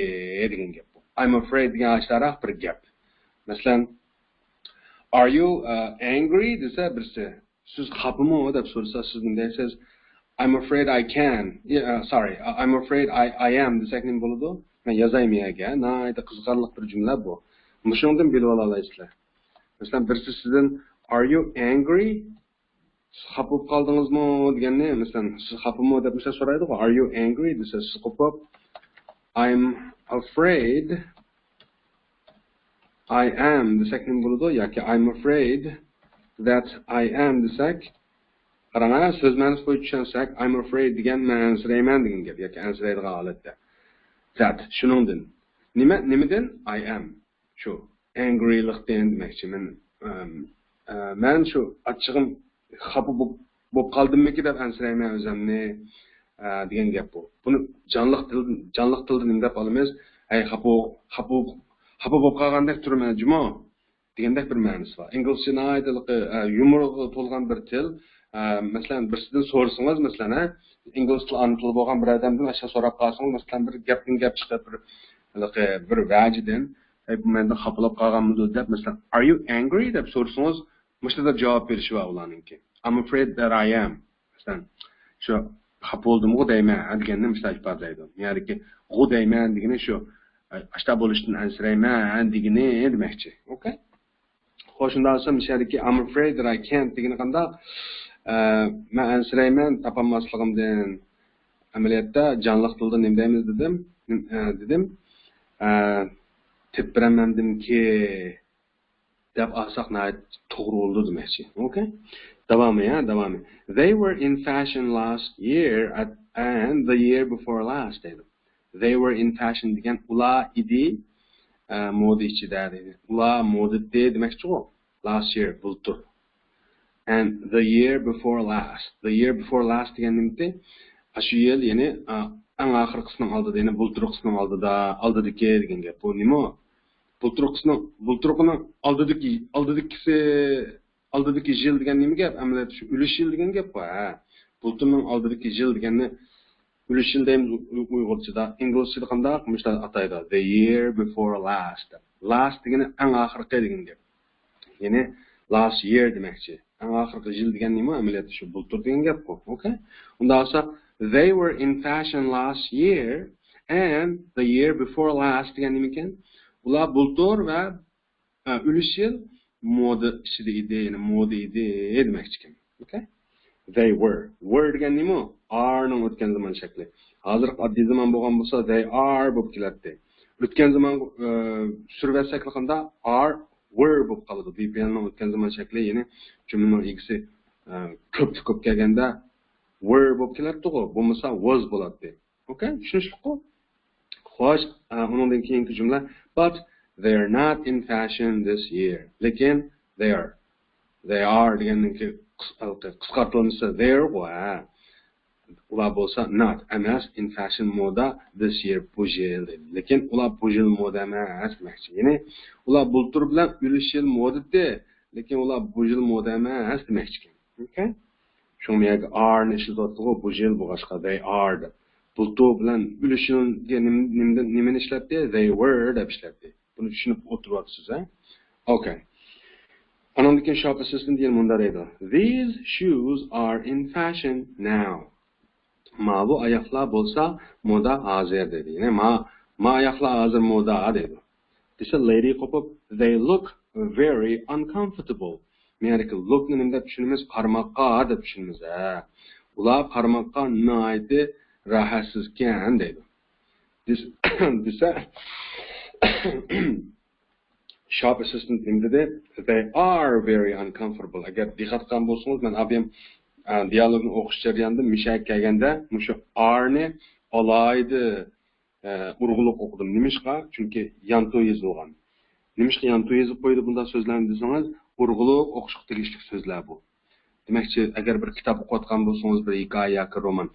degan gap bu. I'm afraid degan ashtaraq bir gap. Masalan, are you angry desa birsi siz xafimi deb so'rasa siz nima deysiz? I'm afraid I can. Yeah, sorry. I'm afraid I am desak nima bo'ladi? Men yozaymiyaga. Naydi qiziqarli bir jumla bu. Mushundan bilib olasizlar. Masalan, birsi sizdan are you angry? Xafa bo'lib qoldingizmi deganda, masalan, siz xafami deb misol so'raydi, are you angry desa siz qo'pib I'm afraid I am desak nima bo'ladi yoki I'm afraid that I am desak qarang, so'z ma'nosi bo'yicha tushunsak I'm afraid degan ma'nosirayman degan gap yoki ansiraydigan holatda. That shuningdan nimadan I am shu angrylikdan demakchi. Men shu achchig'im xafa bo'lib qoldimmi deb ansirayman o'zimni degan gap bu. Buni jonliq tilda nima deb olamiz? Ay xafa bo'lib qolgandek turman jumo degandek bir ma'nosi bor. Engilizcha aytiliqi yumorga to'lgan bir til. Masalan, bir sizdan so'rasangiz, masalan, ingliz tili ana tili bo'lgan bir odamdan ashyo so'rab qolsangiz, masalan, bir gap chiqib bir vajidan bu mendan xafalab qolganmidi deb, masalan, are you angry deb so'rasangiz, mushtada javob berishi va ularningki. I'm afraid that I am. Masalan, shu xafa bo'ldimmi deyman deganni misol ifodalaydi. Ya'niki, g'u deyman degani shu ashta bo'lishdan ansirayman degani demakchi. Okay? Xo'sh, shundan so'ng mishaliki I'm afraid that I can't degani qanday? Men ansirayman topolmasligimdan. Amaliyotda jonliq tilda nima deymiz dedim. Tepbiramandimki deb olsak to'g'ri bo'ldi demakchi. Okay? Davomı. They were in fashion last year and the year before last dedi. They were in fashion degan ular idi moda ichida dedi. Ular modada demakchi o. Last year bultur. And the year before last. The year before last degan nimti? Shu yil ya'ni eng oxirgisining oldida, ya'ni bulturqisining oldidagi degan gap. Bu nima? Bulturqining oldidagi yil degan nima gap? Amaliyotda shu ulush yil degan gap bu. Bulturning oldidagi yil deganni ulush yil deymiz Uyg'urchada. Inglizchada qanday qilishlar ataydi? The year before last. Last degani eng oxirgi degan gap. Ya'ni last year demakchi. Eng oxirgi yil degan nima? Amaliyotda shu bultur degan gap bu. Okay? Unda olsa they were in fashion last year and the year before last degan nima ekan? Ular bultur va ulush yil moda ishida edi, ya'ni moda edi demakchi ekan. Okay? They were. Were degan nima? Are ning o'tgan zaman shakli. Hozir oddiy zaman bo'lgan bo'lsa they are bo'lib keladi. O'tgan zaman survatsak qanda are were bo'lib qoladi. BPN ning o'tgan zaman shakli, ya'ni jumlaning egisi ko'p kelganda were bo'lib keladi-ku. Bo'lmasa was bo'ladi. Okay? Tushunishliku? Xo'sh, undan keyingi jumla but they are not in fashion this year. Lekin they are deganki qisqartirilmasa there va ular bo'lsa not emas in fashion moda this year bu yil. Lekin ular bu yil moda emas demakchi. Ya'ni ular bultur bilan ulush yil modada, lekin ular bu yil moda emas demakchi. Okay? Shunga are ishlatadiku bu yil bu boshqa they are deb. Bultur bilan ulush yilga nimani ishlatdi? They were deb ishlatdi. Bunu tushunib o'tiryapsiz, ha? Okay. Anondikin shop assistant degan munda deydi. These shoes are in fashion now. Ma bu oyoqlar bo'lsa moda hozir dedi. Ya'ni ma oyoqlar hozir moda dedi. This lady qo'pib they look very uncomfortable. Meni look ni nima deb tushunamiz? Qarmoqqa deb tushunamiz, ha. Ular qarmoqqa nihoyatda rahatsizkan dedi. This shop assistant dedi, they are very uncomfortable. Agar diqqat qilgan bo'lsangiz, men abim dialogni o'qish jarayonida mishak kelganda, mushu are ni alaydi urg'uliq o'qidim. Nimishqa? Chunki yanto yozilgan. Nimishqa yanto yozib qo'ydi bunday so'zlarni desangiz, urg'uliq o'qishga tegishli so'zlar bu. Demakchi, agar bir kitob o'qiyotgan bo'lsangiz, bir hikoya yoki roman,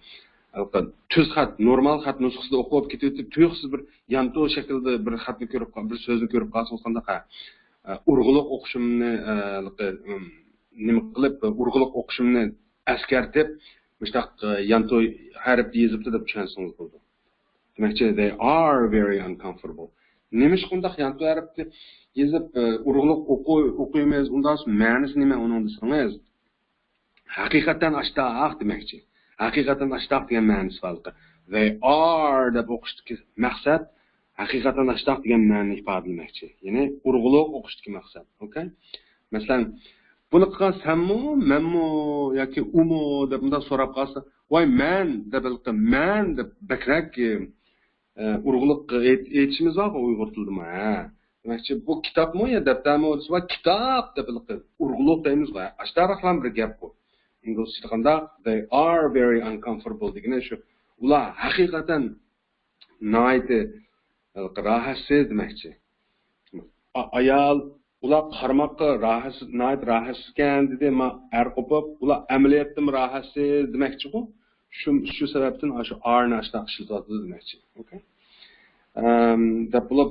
tuz xat, normal xat nusxasida o'qib ketib, tuyuqsiz bir yanto shaklda bir xatni ko'rib, bir so'zni ko'rib qolsangiz, qanday urg'uliq o'qishimni nima qilib, urg'uliq o'qishimni askartib, Müştaq yantoy harf yazıbdı deb tushunsangiz bo'ldi. Demakchi, they are very uncomfortable. Nemish qundaq yantoy harfni yazib urug'liq o'qiymiz, undan so'ng ma'nosi nima uni desangiz, haqiqatan ashtaq demakchi. Haqiqatan ashtaq degan ma'nosi bor. They are deb o'qishdagi maqsad haqiqatan ashtaq degan ma'noni ifodalamoqchi. Ya'ni urug'liq o'qishdagi maqsad. Okay? Masalan, buni qilgan sanmi, menmi yoki umu deb bunda so'rab qolsa, voy men deb men deb bakrak urug'liq aytishimiz bor Uyg'ur tilida. Demakchi, bu kitapmi yo daftarmi desa, kitap deb urug'liq deymiz. Ashtaraqlam bir gap bu. Ingliz tilida they are very uncomfortable degani shu. Ular haqiqatan noyati rahatsiz demakchi. Ayol ular qarmoqqa rahatsiz ekan dedi, ma ar qo'pib, ular amaliyotda rahatsiz demakchi-ku. Shu sababdan shu arni ashtaq ishlatadi demakchi. Okay?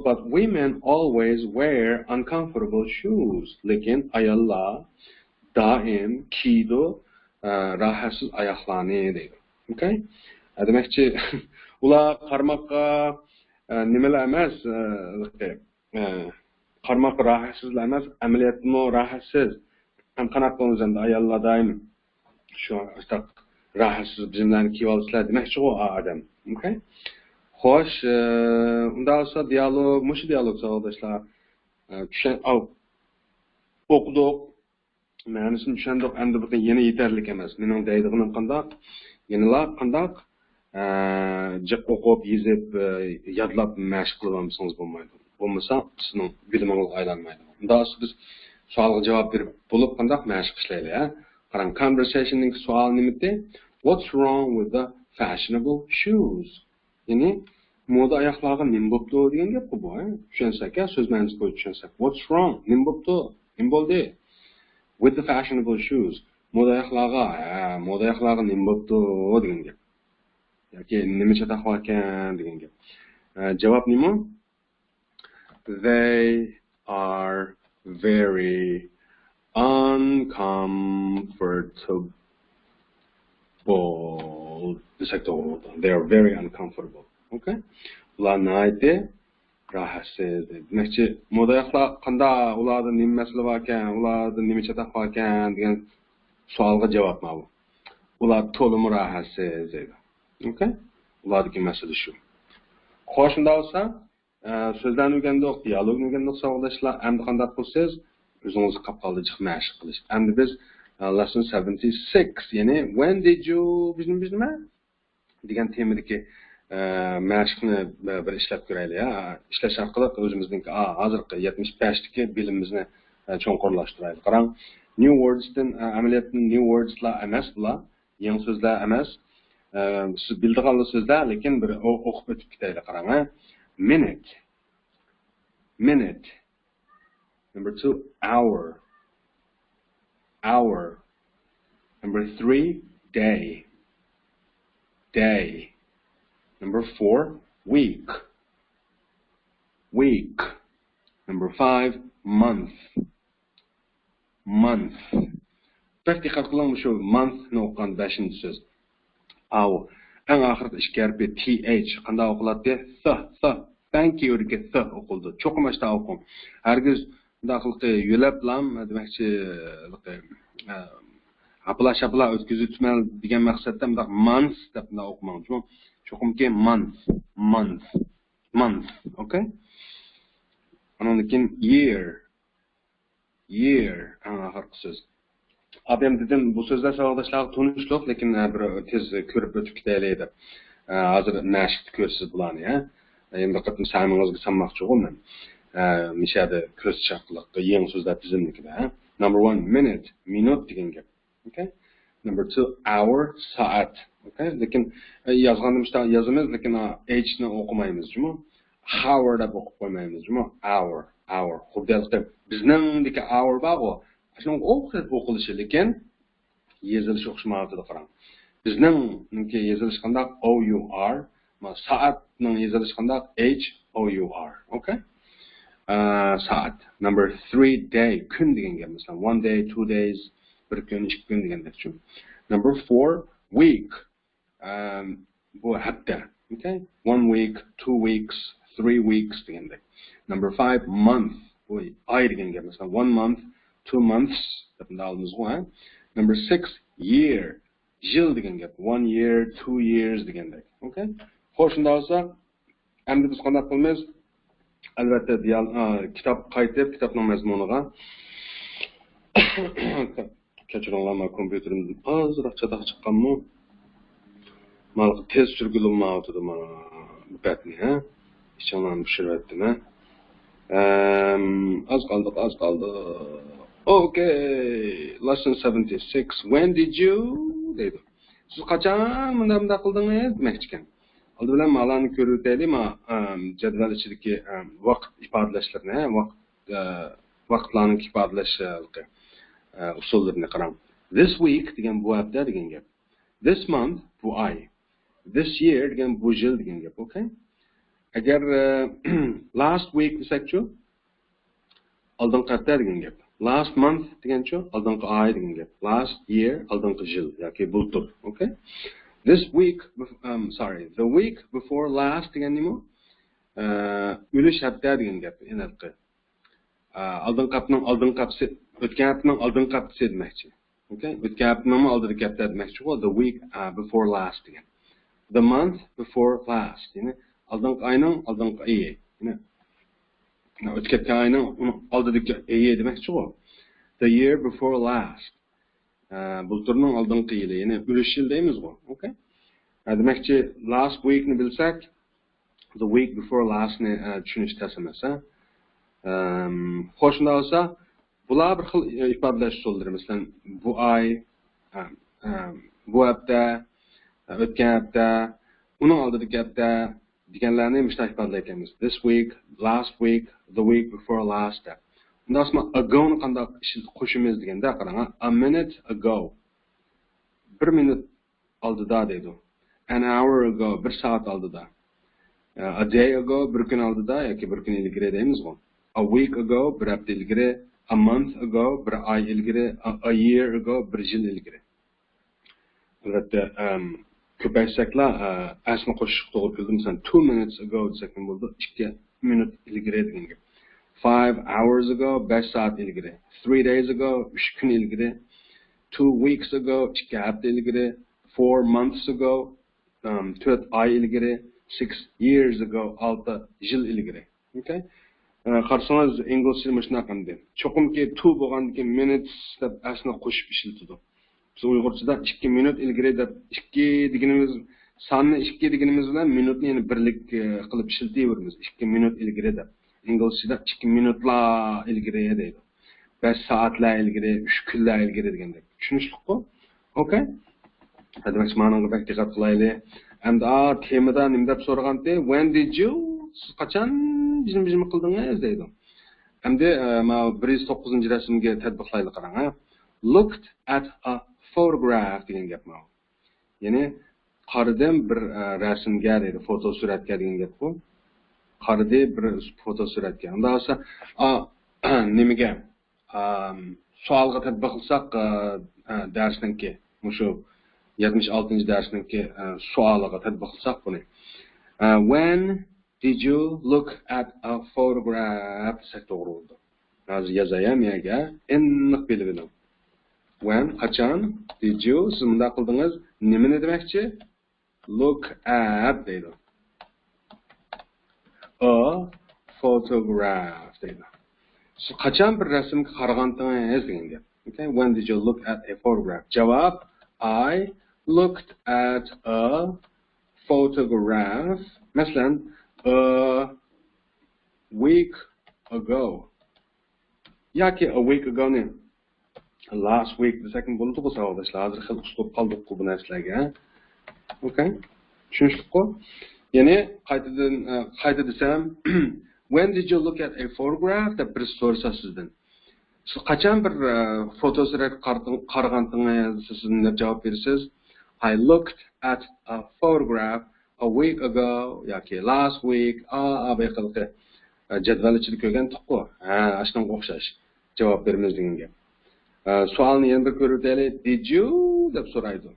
But women always wear uncomfortable shoes. Lekin ayollar doim kiydi rahatsiz oyoqlarni deydi. Okay? Demakchi, ular qarmoqqa nimalar emas, qarmoq rahatsiz emas, amaliyotmi rahatsiz. Ham qanaq bo'lganda ayollar doim shu rahatsiz bizimlarni kiyib olsalar demakchi u odam. Okay? Xo'sh, unda olsa dialog, mush dialog savoldoshlar. O'qidik, ma'nosini tushundik, endi bu yana yetarli emas. Mening deydig'im qandoq? Yenilar qandoq? Jiq o'qib, yezib, yodlab mashq qilib olsangiz bo'lmaydi. Bo'lmasa, sizning bilimingiz aylanmaydi. Unda biz savolga javob berib bo'lib qandoq mashq ishlaylik, ha? Qarang, conversationning savoli nima edi? What's wrong with the fashionable shoes? Ya'ni moda oyoqlarga nima bo'pti degan gap bu, ha? Tushunsak, so'z ma'nosini qo'yib tushunsak. What's wrong? Nima bo'pti? Nima bo'ldi? With the fashionable shoes. Moda oyoqlarga nima bo'pti degan gap. Yoki nimacha taqvo ekan degan gap. Javob nima? They are very uncomfortable. They are very uncomfortable. Okay? Ular naydi rahatsiz. Demakchi, moda oyoqlar qanday, ularda nima masala bor ekan, ularda nimacha taqvo ekan degan savolga javob ma'lum. Ular to'liq rahatsiz deydi. Okay? Ulardagi masala shu. Qo'shimda olsa, so'zlarni o'rgandik, dialogni o'rgandik savoldoshlar. Endi qanday qilsangiz, o'zingiz qapqalda chiqib mashq qilish. Endi biz lesson 76, ya'ni when did you nima degan temadagi mashqni bir ishlab ko'raylik. Ishlash orqali o'zimizning hozirgi 75dagi bilimimizni cho'nqurlashtiraylik. Qarang, new words'dan amaliyotdan new words'lar emas bular, yangi so'zlar emas. Siz bildigan so'zlar, lekin bir o'qib o'tib ketaylik. Qarang, minute. Number 2, hour. Number 3, day. Number 4, week. Number 5, month. Bir diqqat qiling, shu month-ni o'qigan 5-so'z. Eng oxirida ishga harfi th qanday o'qiladi? Th. Thank you dega th o'qildi. Cho'qimashda o'qim. Hargiz bunday yo'lablam demakchi apla o'tkazib o'tmal degan maqsadda bunday month deb o'qimang. Cho'qimki month. Okay? Anonkin year. Eng oxirgi so'z. Abim dedim bu so'zlar savoldoshlarga tunishliq, lekin bir tez ko'rib o'tib ketaylik deb. Hozir mashq ko'rsiz bularni, ha. Endi qatim samingizga sanmoqchi bo'lman. Nishada ko'z chaqliq, yangi so'zlar tizimlikda, ha. Number 1, minute, minut degan gap. Okay? Number 2, hour, soat. Okay? Lekin yozganimizda yozamiz, lekin h ni o'qimaymiz, juma. Hour deb o'qib qo'ymaymiz, juma. Hour. Xuddi bizningdagi hour bor. Shuni o'qilishi, lekin yezilishi o'xshamaydi, qarang. Bizningki yezilish qanday? O U R. Soatning yezilishi qanday? H O U R. Okay? Soat. Number 3, day, kun degan gap. Masalan, 1 day, 2 days, bir kun, 2 kun degan gap. Number 4, Week. Bu hafta. Okay? 1 week, 2 weeks, 3 weeks degandek. Number 5, month. Bu ay degan gap. Mesela 1 month, 2 months deb aldığımız bu. Number 6, year. Yıl degan gap. 1 year, 2 years degandek. Okay? Xo'sh, shunda olsa, endi biz qanday qilamiz? Albatta, kitap qaytib, kitapning mazmuniga kechiringlar, men kompyuterimdan ozroq chatoq chiqqanmi? Mana tez surgilmayapti mana bu betni, ha? İçimden düşürüverdim, ha? Az kaldı. Okay, lesson 76. When did you? Deydi. Siz kaçan bunday qildingiz demekçiken. Aldı bilan malani ko'rib o'taylik, jadval ichidagi vaqt ifodalashlarni, vaqtlarning ifodalash usullarini qarang. This week degan bu hafta degan gap. This month bu ay. This year degan bu yil degan gap, okay? Agar last week desakchu, oldingi hafta degan gap. Last month deganchu, oldingi oy degan gap. Last year, oldingi yil yoki bultur, okay? This week, the week before last degan nima? O'lish hafta degan gap, enaqi. Oldingi haftaning oldingi haftasi, o'tgan haftaning oldingi haftasi demakchi. Okay? O'tgan haftaning oldingi hafta demakchi, the week before last degan. The month before last, ya'ni oldingi oyning oldingi oyi, ya'ni o'tgan oyning oldingi oyi demakchi. The year before last. Bulturning oldingi yili, ya'ni o'lish yil deymiz, okay? Demakchi, last week ni bilsak, the week before last ni tushunish tasamas, ha? Xo'sh, shunda bo'lsa, bular bir xil ifodalash usullari, masalan, bu oy, bu hafta, o'tgan hafta, uning oldingi hafta deganlarni mustaq ifodalaymiz. This week, last week, the week before last. Unda asma ago ni qanday qo'shimiz deganda qarang, a minute ago. 1 minut oldida deydi. An hour ago, 1 soat oldida. A day ago, 1 kun oldida yoki 1 kun ilgari deymiz. A week ago, 1 hafta ilgari. A month ago, 1 oy ilgari. A year ago, 1 yil ilgari. Albatta, ko'paysaklar asma qo'shiq to'g'ri keldi. Masalan, 2 minutes ago desak bo'ldi, 2 minut ilgari degan gap. 5 hours ago, 5 soat ilgari. 3 days ago, 3 kun ilgari. 2 weeks ago, 2 hafta ilgari. 4 months ago, 4 oy ilgari. 6 years ago, 6 yil ilgari. Okay? Qarsangiz, ingliz tilida shunday qanday. Cho'qimki 2 bo'lgandan keyin minutes deb asma qo'shib ishlatadi. Biz Uyg'urchada 2 minut ilgari deb 2 deganimiz, sonni 2 deganimiz bilan minutni yana birlik qilib ishlatayveramiz. 2 minut ilgari deb. İngilizcede 2 minutlar ilgari deydi. 5 soatlar ilgari, 3 kunlar ilgari degandek. Tushunishlik bu? Okay? Hadi bak, ma'noga bak diqqat qilaylik. Endi temada nima deb so'raganda, when did you? Siz qachon bizim qildingiz deydi. Endi mana 109 rasmga tatbiqlaylik qarang, ha. Looked at a photograph degan gap mana. Ya'ni qaradim bir rasmga deydi, fotosuratga degan gap bu. Qaradi bir fotosuratga. Unda olsa, nimaga? Savolga tatbiq qilsak, darsningki, mushu 76-darsningki savoliga tatbiq qilsak buni. When did you look at a photograph? Desak to'g'ri bo'ldi. Hozir yozayam yaga, aniq belgilam. When, qachon, did you, siz bunda qildingiz, nima demakchi? Look at deydi. A photograph deydi. Siz qachon bir rasmga qaragansiz degan gap. Okay, when did you look at a photograph? Javob, I looked at a photograph. Masalan, a week ago. Yoki a week ago ni last week desak bo'ladi bu savollar. Hozir xil uslub qoldik bu narsalarga. Okay? Tushunishliqmi? Ya'ni qayta desam, when did you look at a photograph? deb bir so'rasa sizdan. Siz qachon bir fotosurat qaragansiz, siz nima javob berasiz? I looked at a photograph a week ago yoki last week. Bayqilqi jadval ichida ko'rgan to'qo. Ashunga o'xshash javob beramiz degan gap. Savolni yana bir ko'rib o'taylik. Did you deb so'raydi.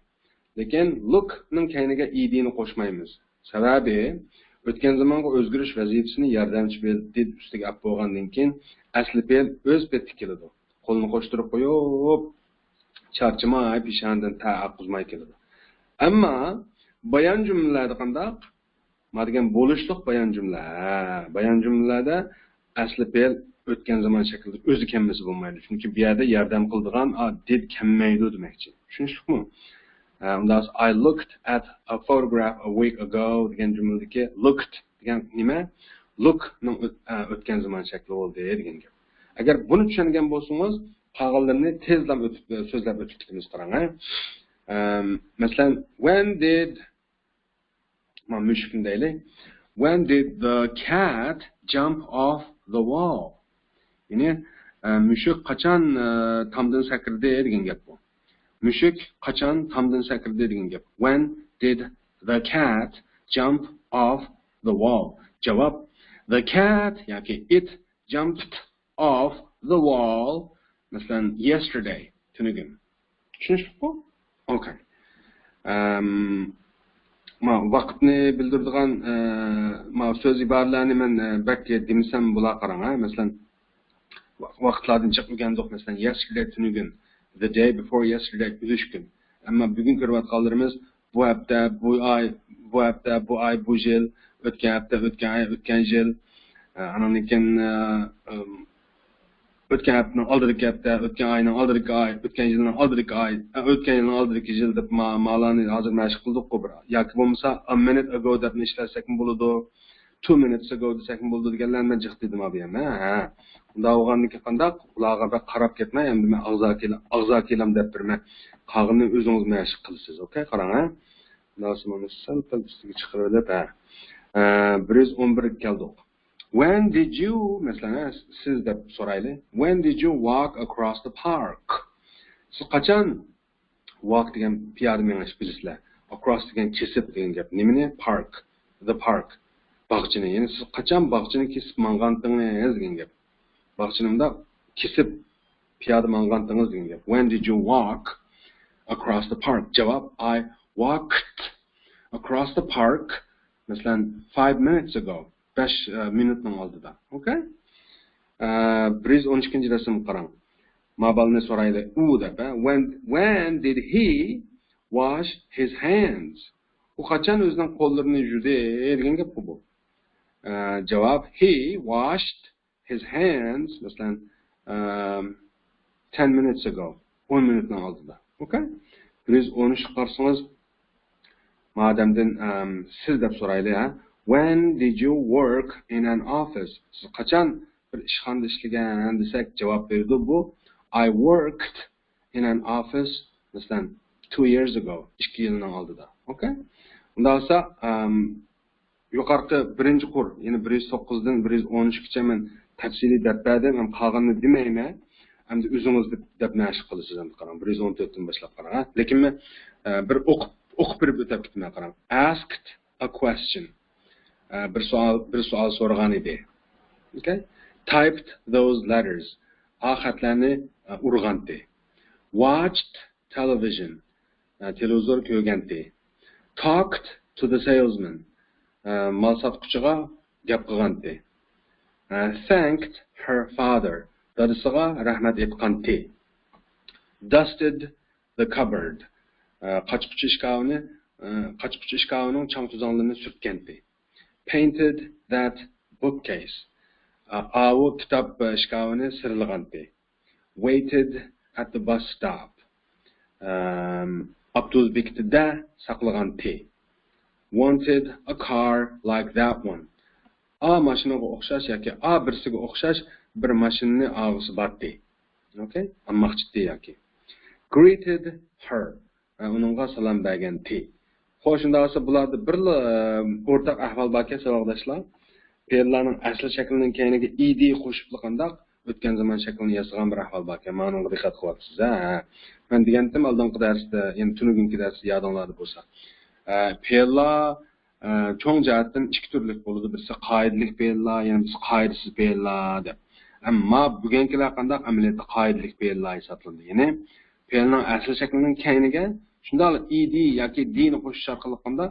Lekin lookning keyniga idni qo'shmaymiz. Sababi o'tgan zamonga o'zgarish vazifasini yordamchi did ustiga olib bo'lgandan keyin asli fe'l o'z betida keladi. Qo'lni qo'shtirib qo'yib, charchamay pishandan ta'aqquzmay keladi. Ammo bayon jumlalarda qandaq? Degan bo'lishliq bayon jumlalarda asli fe'l o'tgan zaman shaklida o'zi kelmasi bo'lmaydi. Chunki bu yerda yordam qiladigan did kelmaydi demoqchi. Tushunishlikmi? I looked at a photograph a week ago degan jumladagi looked degan nima? Look ning o'tgan zaman shakli bo'ldi degan gap. Agar buni tushungan bo'lsangiz, qog'ozlarni tezlab o'tib so'zlab o'tib ketamiz qarang. Masalan, when did the cat jump off the wall? Yine mushuk qachon tomdan sakrdi degan gap bu. Mushuk qachon tomdan sakrdi degan gap. When did the cat jump off the wall? Javob: the cat yoki it jumped off the wall. Masalan, yesterday, tunugin. Tushunishmi? Okay. Vaqtni bildiradigan so'z iboralarni men bakka demsam bular qarang. Masalan, vaqtlardan chiqmagandoq, masalan, yesterday tunugin, the day before yesterday uzishkin. Ammo bugun ko'rayotganlarimiz bu hafta, bu ay, bu yil, o'tgan hafta, o'tgan ay, o'tgan yil. Ananikin o'tgan haftaning oldidagi hafta, o'tgan oyning oldidagi oy, o'tgan yilning oldidagi oy, o'tgan yilning oldidagi yil deb ma'loni hozir mashq qildik-ku bir. Yoki bo'lmasa a minute ago deb ishlasak bo'ladi, 2 minutes ago desak bo'ladi deganlarni men jiq dedim abi ham. Unda o'g'anniki qandaq, ularga bir qarab ketmay, endi men og'za kelam deb birma qog'ini o'zingiz mashq qilasiz, okay? Qarang, ha. Bundan so'ng sal ustiga chiqarib, 111 keldik. When did you, mesela siz de soraylı, when did you walk across the park? Siz qachon walk degan piyoda menish bilisizlar. Across degan kesib degan gap. Nimani? Park, the park. Bog'chini. Yani siz qachon bog'chini kesib mangandingiz degan gap. Bog'chinimda kesib piyoda mangandingiz degan gap. When did you walk across the park? Javob: I walked across the park, mesela 5 minutes ago. 5 minutning oldida. Okay? 112 rasm qarang. Mabalni so'raydi. U deb, when did he wash his hands? U qachon o'zining qo'llarini yuvdi degan gap bu. Javob: he washed his hands, masalan, 10 minutes ago. 10 minutning oldida. Okay? 113 qarsangiz, madamdan siz deb so'raydi, ha? When did you work in an office? Siz qachon bir ishxonada ishlagan desak javob berdi bu. I worked in an office, masalan, 2 years ago. 2 yilning oldida. Okay? Unda olsa yuqorqi birinchi qur, ya'ni 109 dan 113 gacha men tafsiliy deb berdim, men qolganini demayman. Endi o'zingiz deb mashq qilasiz endi qarang. 114 dan boshlab qarang. Lekin men bir o'qib berib o'tib ketmay qarang. Asked a question. Bir savol so'ragan edi. Okay? Typed those letters. Xatlarni urg'andi. Watched television. Televizor ko'rgandi. Talked to the salesman. Mal sotquchiga gap qilgandi. Thanked her father. Dadasiga rahmat aytgandi. Dusted the cupboard. Qochquchi ishkovining chang tuzonlarini surtgandi. Painted that bookcase. Avu kitap ishkovini sirlig'andi. Waited at the bus stop. Avtobus bekitida saqlag'andi. Wanted a car like that one. Mashinaga o'xshash yoki birsiga o'xshash bir mashinani og'isi bordi. Okay? Almoqchi yoki. Greeted her. Uningga salom bergandi. Xo'shunda olsa bularda bir o'rtaq ahvol borki, savoldoshlar. Fe'llarning asl shaklining keyiniga id qo'shiblig'anda o'tgan zaman shaklini yasagan bir ahvol borki, ma'noga diqqat qilyapsiz. Men degandim oldingi darsda, endi tunugungi darsda yodinglarda bo'lsa. Fe'llar cho'ng jihatdan ikki turli bo'ladi. Birisi qoidalik fe'llar, yana birisi qoidasiz fe'llar deb. Ammo bugungilar qanday amaliyotda qoidalik fe'llar hisoblanadi. Ya'ni fe'lning asl shaklining keyiniga Shunda ed yoki dni qo'shish orqali qanda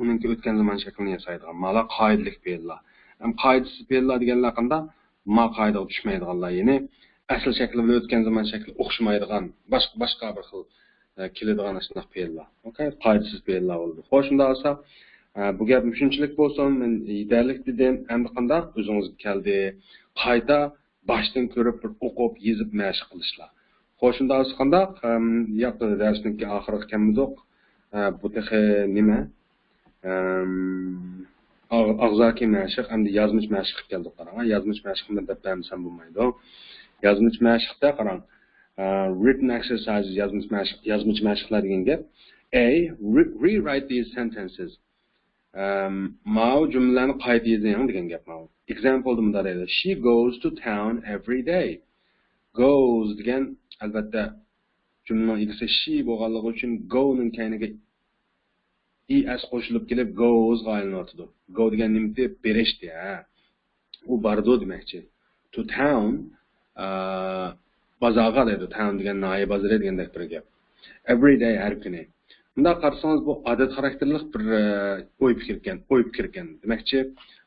uningki o'tgan zaman shaklini yasaydigan. Mana qoidalik fe'llar. Ham qoidasiz fe'llar deganlar qanda ma qoidaga tushmaydiganlar, ya'ni asl shakli bilan o'tgan zaman shakli o'xshamaydigan, boshqa bir xil keladigan ashunday fe'llar. Okay, qoidasiz fe'llar bo'ldi. Xo'sh, shunda olsa, bu gap shunchalik bo'lsin, men yetarlik dedim. Endi qanday o'zingizga keldi? Qayta boshdan ko'rib bir o'qib, yozib mashq qilishlar. Xo'sh, shunda olsa qanday? Yo'q, darsningki oxirgi kammidoq bu texe nima? Ağzaki məşq, həm də yazmış məşq gəldi qarang. Yazmış məşqində də bəmsən bulmaydı. Yazmış məşqdə qarang. Written exercises yazmış məşqlər degan gap. A. Rewrite these sentences. Mao cümləni qayta yazın degan gap mao. Example bunda deyil. She goes to town every day. Goes degan əlbəttə cümlənin ikisi she bo'lganligi uchun go-ning kayniga es qo'shilib kelib goes g'aylanadi. Go degan nima deb berishdi, ha. U bardo demakchi. To town bozorga deydi. Town degan noyi bozor degandek bir gap. Every day har kuni. Bunda qarasangiz bu odat xarakterli bir o'y fikr ekan. Demakchi,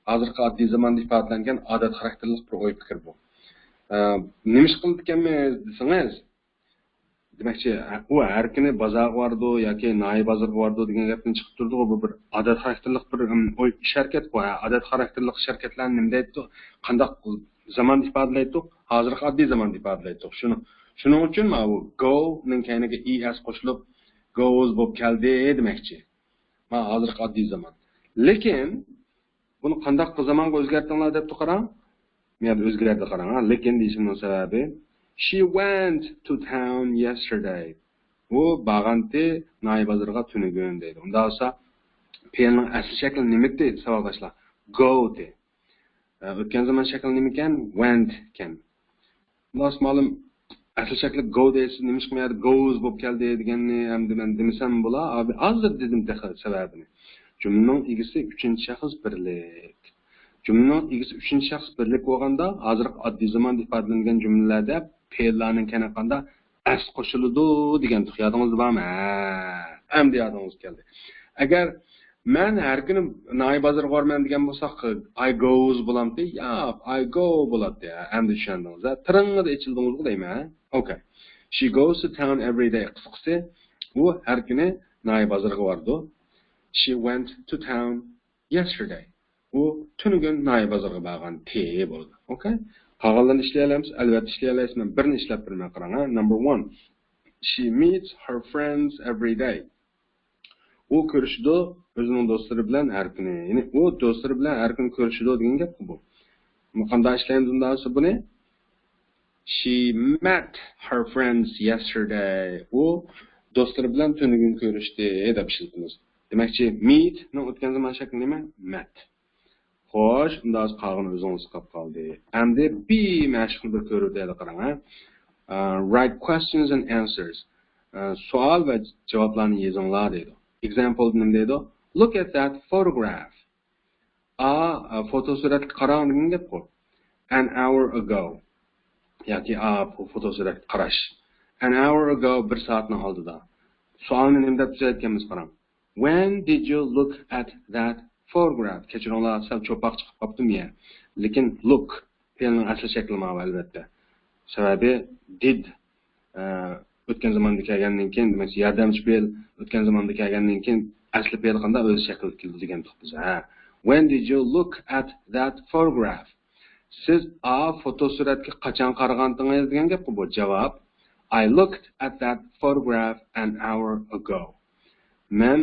hozirgi oddiy zamonda ifodalangan odat xarakterli bir o'y fikr bu. Nima ish qilib ekanmiz desangiz, demakchi, u har kuni bozorga bordi yoki noyi bozorga bordi degan gapdan chiqib turdi. Bu bir odat xarakterli bir o'y sharkat bu. Odat xarakterli sharkatlarni nima deydi? Qanday zamonda ifodalaydi? Hozirgi oddiy zamonda ifodalaydi. Shuning uchun bu go ning kayniga es qo'shilib goes bo'lib keldi demakchi. Mana hozirgi oddiy zamon. Lekin buni qanday zamonga o'zgartiringlar deb qarang. Men o'zgardi qarang. Lekin deyishimning sababi she went to town yesterday. U bag'anti noy bozorga tunugun deydi. Unda olsa fe'lning asl shakli nima deydi savoldoshlar? Go deydi. O'tgan zaman shakli nima ekan? Went ekan. Nos ma'lum asl shakli go deysiz, nima qilmaydi? Goes bo'lib keldi deganni ham demasam bo'la. Abi hozir dedim sababini. Jumlaning egisi 3-shaxs birlik. Jumlaning egisi 3-shaxs birlik bo'lganda, hozirgi oddiy zamonda ifodalangan jumlalarda fe'llarning kanaqanda as qo'shiladi degan yodingizda bormi? Endi yodingizga keldi. Agar men har kuni noy bozorga borman degan bo'lsak, I goes bo'lamdi. Yo'q, I go bo'ladi. Endi tushundingiz. Tiringida ichildingizmi deyman? Okay. She goes to town every day. Qisqasi, u har kuni noy bozorga bordi. She went to town yesterday. U tunugun noy bozorga borgan te bo'ldi. Okay? Qolganlarni ishlayolamiz, albatta ishlayolamiz. Men birini ishlab bermay qarang. Number 1. She meets her friends every day. U ko'rishdi o'zining do'stlari bilan har kuni. Ya'ni u do'stlari bilan har kuni ko'rishdi degan gap bu. Qanday ishlaymiz unda buni? She met her friends yesterday. U do'stlari bilan tunugun ko'rishdi deb ishlatamiz. Demakchi, meet ning o'tgan zaman shakli nima? Met. Xo'sh, unda qolgan o'zingiz qolib qoldi. Endi B mashqni bir ko'rib deydi qarang. Write questions and answers. Savol va javoblarni yozinglar deydi. Example nima deydi? Look at that photograph. Fotosurat qarang degan gap bu. An hour ago. Yoki fotosurat qarash. An hour ago, bir soatning oldida. Savolni nima deb tuzayotganmiz qarang. When did you look at that photograph? Kechiringlar, sal cho'poq chiqib qopdim ya. Lekin look fe'lning asl shakli ma'lum albatta. Sababi did o'tgan zamonda kelgandan keyin, demak, yordamchi fe'l o'tgan zamonda kelgandan keyin asli fe'l qanday o'z shaklida keldi degan to'qqiz. When did you look at that photograph? Siz fotosuratga qachon qaragantingiz degan gap bu. Javob: I looked at that photograph an hour ago. Men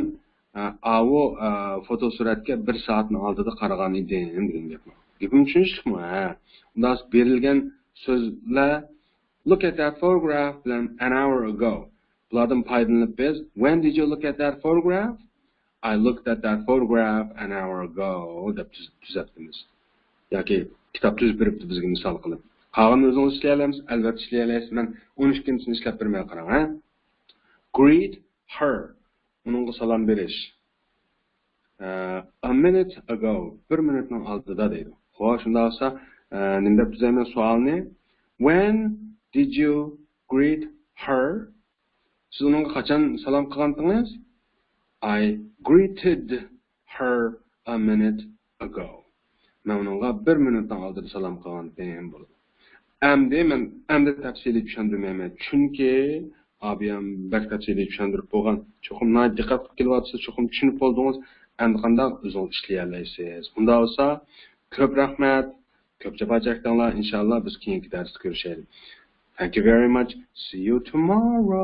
fotosuratga 1 soatni oldida qaragan edim degan gap. Gapim tushunishmi? Unda berilgan so'zlar look at that photograph bilan an hour ago. Bulardan foydalanib biz when did you look at that photograph? I looked at that photograph an hour ago deb tuzatdimiz. Yoki kitob tuzib beribdi bizga misol qilib. Qolgan o'zingiz ishlayolamiz, albatta ishlayolasiz. Men 12-sini ishlab bermay qarang. Greet her. Uningga salom berish. A minute ago. 1 minutning oldida deydi. Xo'sh, shunda bo'lsa, nima deb tuzayman savolni? When did you greet her? Siz onunğa qachon salom qilgandingiz? I greeted her a minute ago. Men onunğa 1 minutdan oldin salom qilgandim bo'ldi. Endi tafsili tushundirmayman. Chunki abiyam bak tafsili tushundirib bo'lgan. Cho'qim diqqat qilib kelyapsiz, cho'qim tushunib bo'ldingiz. Endi qanday o'zingiz ishlay olasiz? Bunda bo'lsa, ko'p rahmat. Ko'pcha bajardiinglar. Inshaalloh biz keyingi darsda ko'rishaylik. Thank you very much. See you tomorrow.